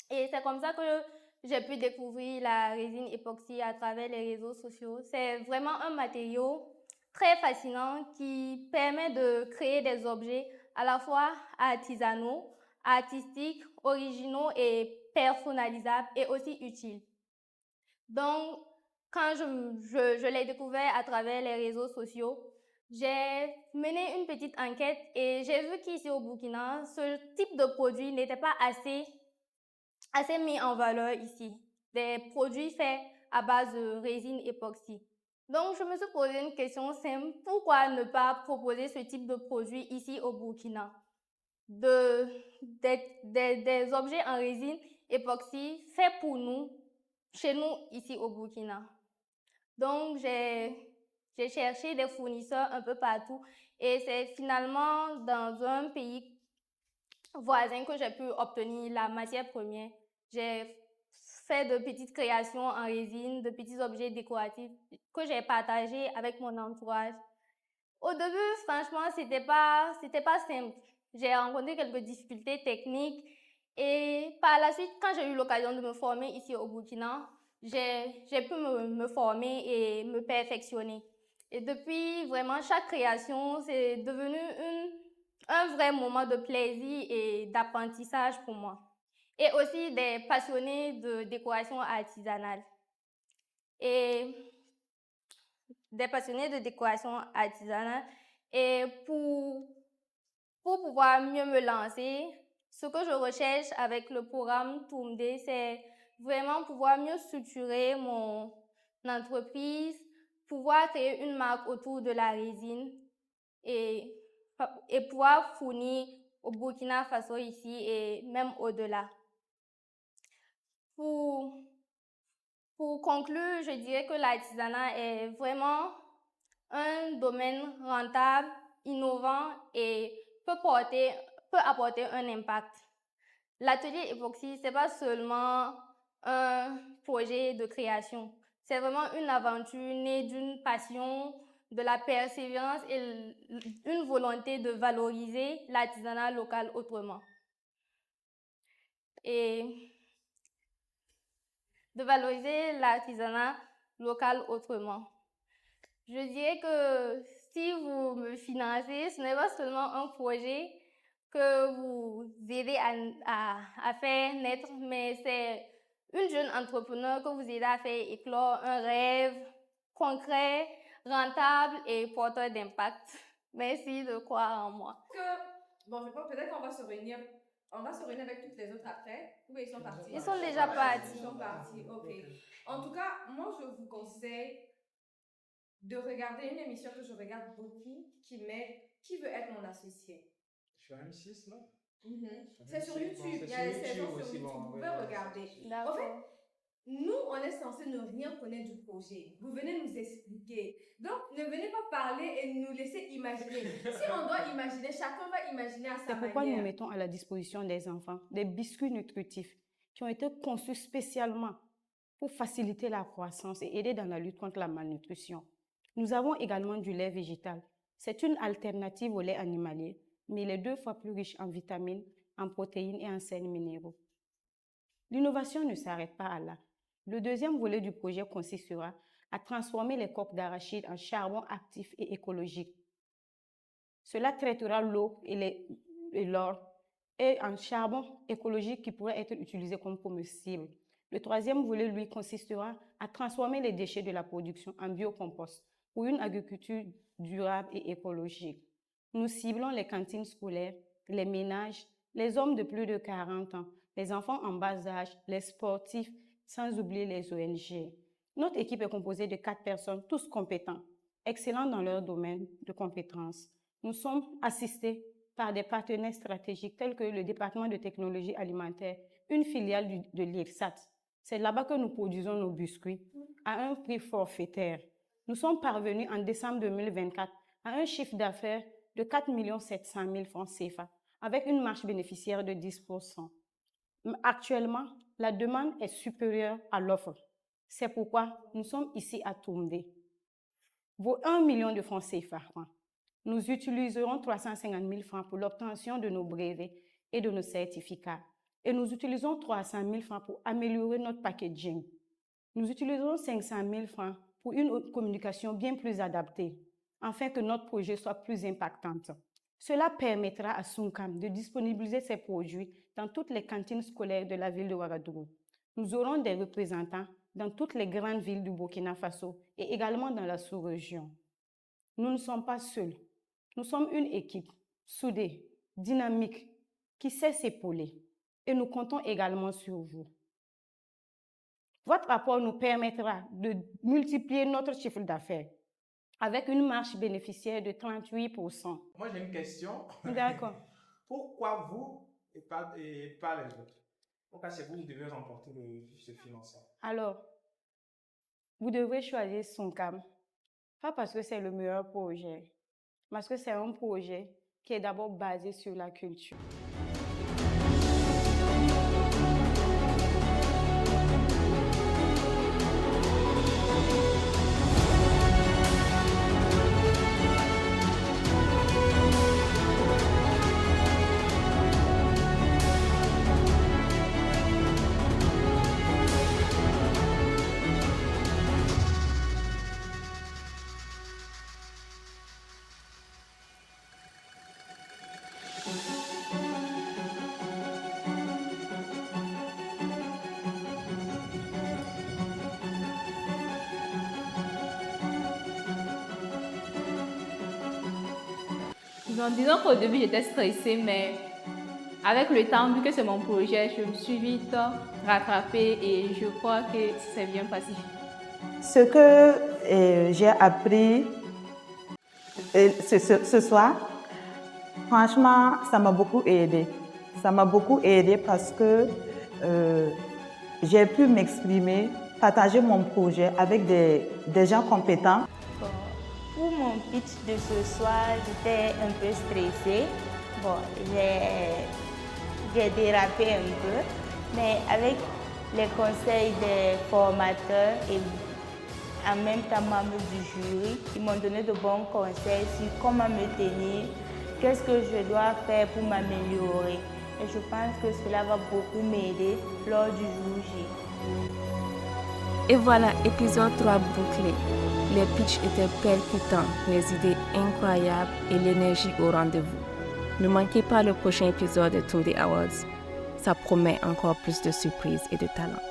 Et c'est comme ça que j'ai pu découvrir la résine époxy à travers les réseaux sociaux. C'est vraiment un matériau très fascinant qui permet de créer des objets à la fois artisanaux, artistiques, originaux et personnalisables et aussi utiles. Donc, quand je l'ai découvert à travers les réseaux sociaux, j'ai mené une petite enquête et j'ai vu qu'ici au Burkina, ce type de produit n'était pas assez mis en valeur ici. Des produits faits à base de résine époxy. Donc, je me suis posé une question simple. Pourquoi ne pas proposer ce type de produit ici au Burkina? Des objets en résine époxy faits pour nous, chez nous, ici au Burkina. Donc, j'ai cherché des fournisseurs un peu partout et c'est finalement dans un pays voisin que j'ai pu obtenir la matière première. J'ai fait de petites créations en résine, de petits objets décoratifs que j'ai partagés avec mon entourage. Au début, franchement, c'était pas simple. J'ai rencontré quelques difficultés techniques et par la suite, quand j'ai eu l'occasion de me former ici au Burkina, j'ai pu me former et me perfectionner. Et depuis, vraiment, chaque création, c'est devenu un vrai moment de plaisir et d'apprentissage pour moi. Et aussi des passionnés de décoration artisanale. Et pour pouvoir mieux me lancer, ce que je recherche avec le programme Toumdé, c'est vraiment pouvoir mieux structurer mon entreprise, pouvoir créer une marque autour de la résine et pouvoir fournir au Burkina Faso ici et même au-delà. Pour Pour conclure, je dirais que l'artisanat est vraiment un domaine rentable, innovant et peut apporter un impact. L'atelier époxy, ce n'est pas seulement un projet de création, c'est vraiment une aventure née d'une passion, de la persévérance et une volonté de valoriser l'artisanat local autrement. Et de valoriser l'artisanat local autrement. Je dirais que si vous me financez, ce n'est pas seulement un projet que vous aidez à faire naître, mais c'est une jeune entrepreneur que vous aidez à faire éclore un rêve concret, rentable et porteur d'impact. Merci de croire en moi. Bon, je pense peut-être qu'on va se réunir. On va se réunir avec toutes les autres après. Ou ils sont partis? Ils sont déjà partis. Ils sont partis, ok. En tout cas, moi, je vous conseille de regarder une émission que je regarde beaucoup qui veut être mon associé. Sur M6, non? C'est sur YouTube. Il y a des saisons sur YouTube. Vous pouvez regarder. En fait, nous, on est censé ne rien connaître du projet. Vous venez nous expliquer. Donc, ne venez pas parler et nous laisser imaginer. Si on doit imaginer, chacun va imaginer à sa C'est manière. pourquoi nous mettons à la disposition des enfants des biscuits nutritifs qui ont été conçus spécialement pour faciliter la croissance et aider dans la lutte contre la malnutrition. Nous avons également du lait végétal. C'est une alternative au lait animalier, mais il est 2 fois plus riche en vitamines, en protéines et en sels minéraux. L'innovation ne s'arrête pas à là. Le deuxième volet du projet consistera à transformer les coques d'arachide en charbon actif et écologique. Cela traitera l'eau et l'or et en charbon écologique qui pourrait être utilisé comme combustible. Le troisième volet, lui, consistera à transformer les déchets de la production en biocompost pour une agriculture durable et écologique. Nous ciblons les cantines scolaires, les ménages, les hommes de plus de 40 ans, les enfants en bas âge, les sportifs, sans oublier les ONG. Notre équipe est composée de 4 personnes, tous compétents, excellents dans leur domaine de compétences. Nous sommes assistés par des partenaires stratégiques tels que le département de technologie alimentaire, une filiale de l'IRSAT. C'est là-bas que nous produisons nos biscuits à un prix forfaitaire. Nous sommes parvenus en décembre 2024 à un chiffre d'affaires de 4 700 000 francs CFA avec une marge bénéficiaire de 10%. Actuellement, la demande est supérieure à l'offre. C'est pourquoi nous sommes ici à Tombé. Vos 1 million de francs CFA. Nous utiliserons 350 000 francs pour l'obtention de nos brevets et de nos certificats. Et nous utilisons 300 000 francs pour améliorer notre packaging. Nous utiliserons 500 000 francs pour une communication bien plus adaptée, afin que notre projet soit plus impactant. Cela permettra à Sunkam de disponibiliser ses produits dans toutes les cantines scolaires de la ville de Ouagadougou. Nous aurons des représentants dans toutes les grandes villes du Burkina Faso et également dans la sous-région. Nous ne sommes pas seuls. Nous sommes une équipe soudée, dynamique, qui sait s'épauler. Et nous comptons également sur vous. Votre apport nous permettra de multiplier notre chiffre d'affaires avec une marge bénéficiaire de 38%. Moi, j'ai une question. D'accord. Pourquoi vous et pas les autres? Pourquoi c'est vous qui devez remporter ce financement? Alors, vous devrez choisir Sunkam, pas parce que c'est le meilleur projet, mais parce que c'est un projet qui est d'abord basé sur la culture. Disons qu'au début j'étais stressée, mais avec le temps, vu que c'est mon projet, je me suis vite rattrapée et je crois que c'est bien passé. Ce que j'ai appris ce soir, franchement, ça m'a beaucoup aidé. Ça m'a beaucoup aidé parce que j'ai pu m'exprimer partager mon projet avec des gens compétents. Bon, pour mon pitch de ce soir, j'étais un peu stressée. Bon, j'ai dérapé un peu, mais avec les conseils des formateurs et en même temps membres du jury, ils m'ont donné de bons conseils sur comment me tenir, qu'est-ce que je dois faire pour m'améliorer. Et je pense que cela va beaucoup m'aider lors du jour J. Et voilà, épisode 3 bouclé. Les pitchs étaient percutants, les idées incroyables et l'énergie au rendez-vous. Ne manquez pas le prochain épisode de Tunde Awards. Ça promet encore plus de surprises et de talent.